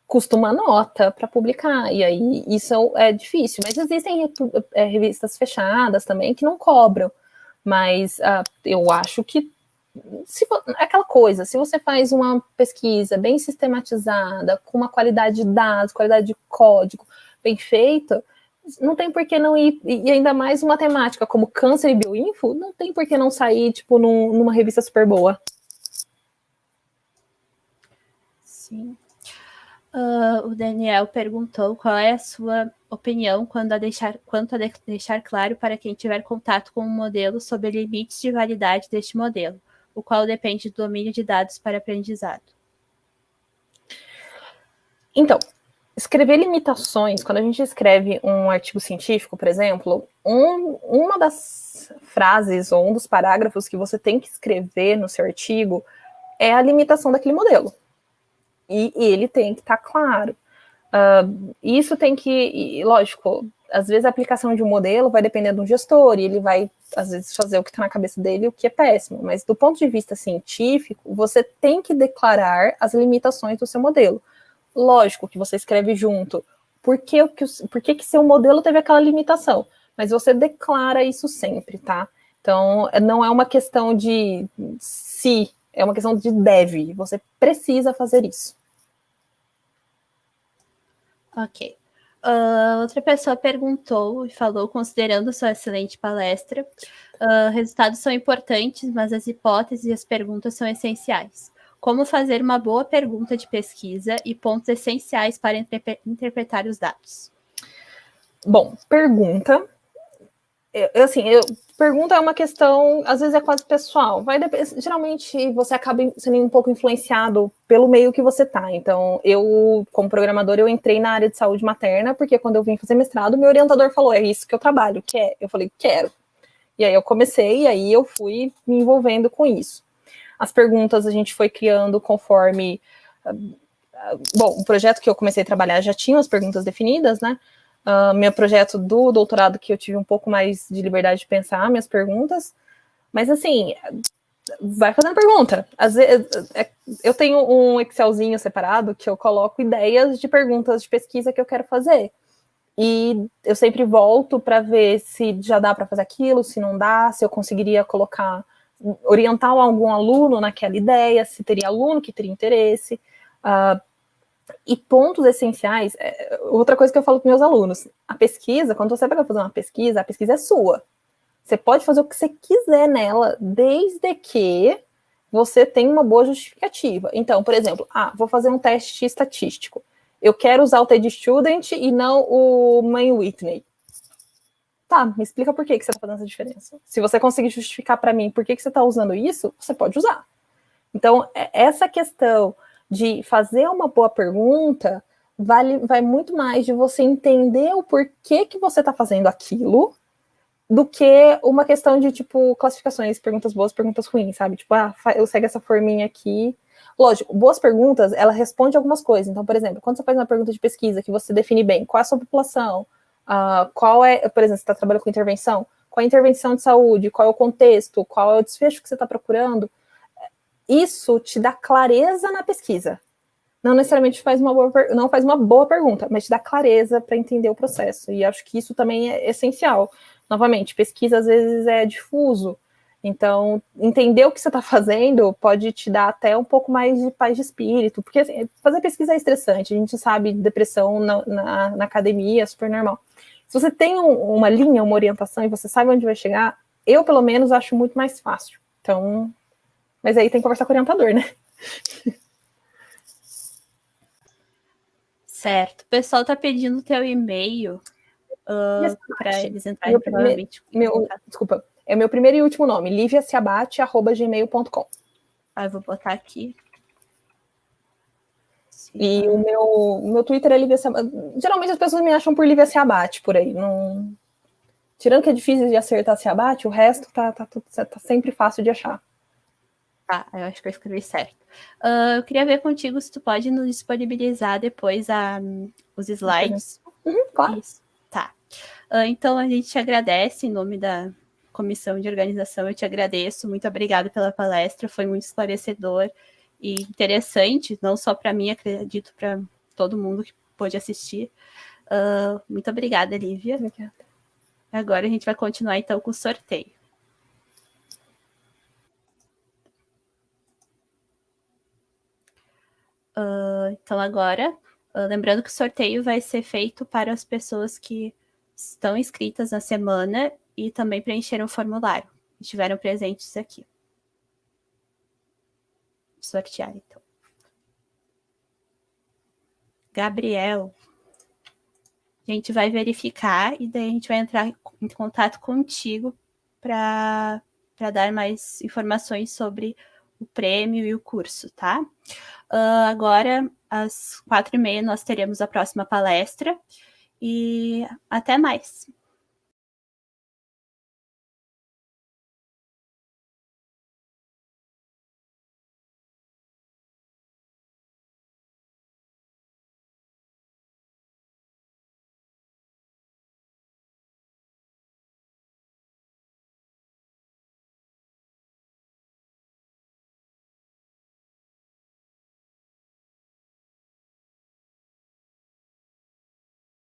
custa uma nota para publicar, e aí isso é difícil. Mas existem revistas fechadas também que não cobram. Mas eu acho que é aquela coisa, se você faz uma pesquisa bem sistematizada, com uma qualidade de dados, qualidade de código bem feita, não tem por que não ir, e ainda mais uma temática como câncer e bioinfo, não tem por que não sair, tipo, numa revista super boa. Sim. O Daniel perguntou qual é a sua opinião quanto a deixar claro para quem tiver contato com um modelo sobre limites de validade deste modelo, o qual depende do domínio de dados para aprendizado. Então, escrever limitações, quando a gente escreve um artigo científico, por exemplo, uma das frases ou um dos parágrafos que você tem que escrever no seu artigo é a limitação daquele modelo. E ele tem que estar claro. Isso tem que, lógico, às vezes a aplicação de um modelo vai depender de um gestor, e ele vai, às vezes, fazer o que está na cabeça dele, o que é péssimo. Mas do ponto de vista científico, você tem que declarar as limitações do seu modelo. Lógico que você escreve junto por que seu modelo teve aquela limitação, mas você declara isso sempre, tá? Então, não é uma questão de se, é uma questão de deve, você precisa fazer isso. Ok. Outra pessoa perguntou e falou, considerando sua excelente palestra, resultados são importantes, mas as hipóteses e as perguntas são essenciais. Como fazer uma boa pergunta de pesquisa e pontos essenciais para interpretar os dados? Bom, pergunta é uma questão, às vezes é quase pessoal. Geralmente você acaba sendo um pouco influenciado pelo meio que você tá. Então, eu, como programador, eu entrei na área de saúde materna, porque quando eu vim fazer mestrado, meu orientador falou, é isso que eu trabalho, quer? Eu falei, quero. E aí eu comecei, e aí eu fui me envolvendo com isso. As perguntas a gente foi criando conforme... Bom, o projeto que eu comecei a trabalhar já tinha as perguntas definidas, né? Meu projeto do doutorado, que eu tive um pouco mais de liberdade de pensar minhas perguntas, mas assim, vai fazendo pergunta. Às vezes, eu tenho um Excelzinho separado que eu coloco ideias de perguntas de pesquisa que eu quero fazer, e eu sempre volto para ver se já dá para fazer aquilo, se não dá, se eu conseguiria orientar algum aluno naquela ideia, se teria aluno que teria interesse. E pontos essenciais, outra coisa que eu falo para meus alunos, a pesquisa, quando você vai fazer uma pesquisa, a pesquisa é sua. Você pode fazer o que você quiser nela, desde que você tenha uma boa justificativa. Então, por exemplo, vou fazer um teste estatístico. Eu quero usar o TED-Student e não o Mann-Whitney. Tá, me explica por que você está fazendo essa diferença. Se você conseguir justificar para mim por que você está usando isso, você pode usar. Então, essa questão de fazer uma boa pergunta vai muito mais de você entender o porquê que você está fazendo aquilo do que uma questão de, tipo, classificações, perguntas boas, perguntas ruins, sabe? Tipo, eu segue essa forminha aqui. Lógico, boas perguntas, ela responde algumas coisas. Então, por exemplo, quando você faz uma pergunta de pesquisa que você define bem qual é a sua população, qual é, por exemplo, você está trabalhando com intervenção, qual é a intervenção de saúde, qual é o contexto, qual é o desfecho que você está procurando, isso te dá clareza na pesquisa. Não necessariamente não faz uma boa pergunta, mas te dá clareza para entender o processo. E acho que isso também é essencial. Novamente, pesquisa às vezes é difuso. Então, entender o que você está fazendo pode te dar até um pouco mais de paz de espírito. Porque assim, fazer pesquisa é estressante. A gente sabe, depressão na academia é super normal. Se você tem uma linha, uma orientação e você sabe onde vai chegar, eu, pelo menos, acho muito mais fácil. Então... Mas aí tem que conversar com o orientador, né? Certo. O pessoal tá pedindo teu e-mail. para eles entrarem provavelmente. Desculpa, é o meu primeiro e último nome, liviaciabate@gmail.com. Eu vou botar aqui. E o meu Twitter é Lívia Ciabate. Geralmente as pessoas me acham por Lívia Ciabate por aí. Não... Tirando que é difícil de acertar Ciabate, o resto tá sempre fácil de achar. Tá, eu acho que eu escrevi certo. Eu queria ver contigo se tu pode nos disponibilizar depois os slides. Claro. Isso, tá. Então a gente te agradece em nome da comissão de organização, eu te agradeço, muito obrigada pela palestra, foi muito esclarecedor e interessante, não só para mim, acredito para todo mundo que pôde assistir. Muito obrigada, Lívia. Obrigada. Agora a gente vai continuar então com o sorteio. Então agora, lembrando que o sorteio vai ser feito para as pessoas que estão inscritas na semana e também preencheram o formulário, estiveram presentes aqui. Vou sortear, então. Gabriel, a gente vai verificar e daí a gente vai entrar em contato contigo para dar mais informações sobre o prêmio e o curso, tá? Agora, às 4h30, nós teremos a próxima palestra e até mais.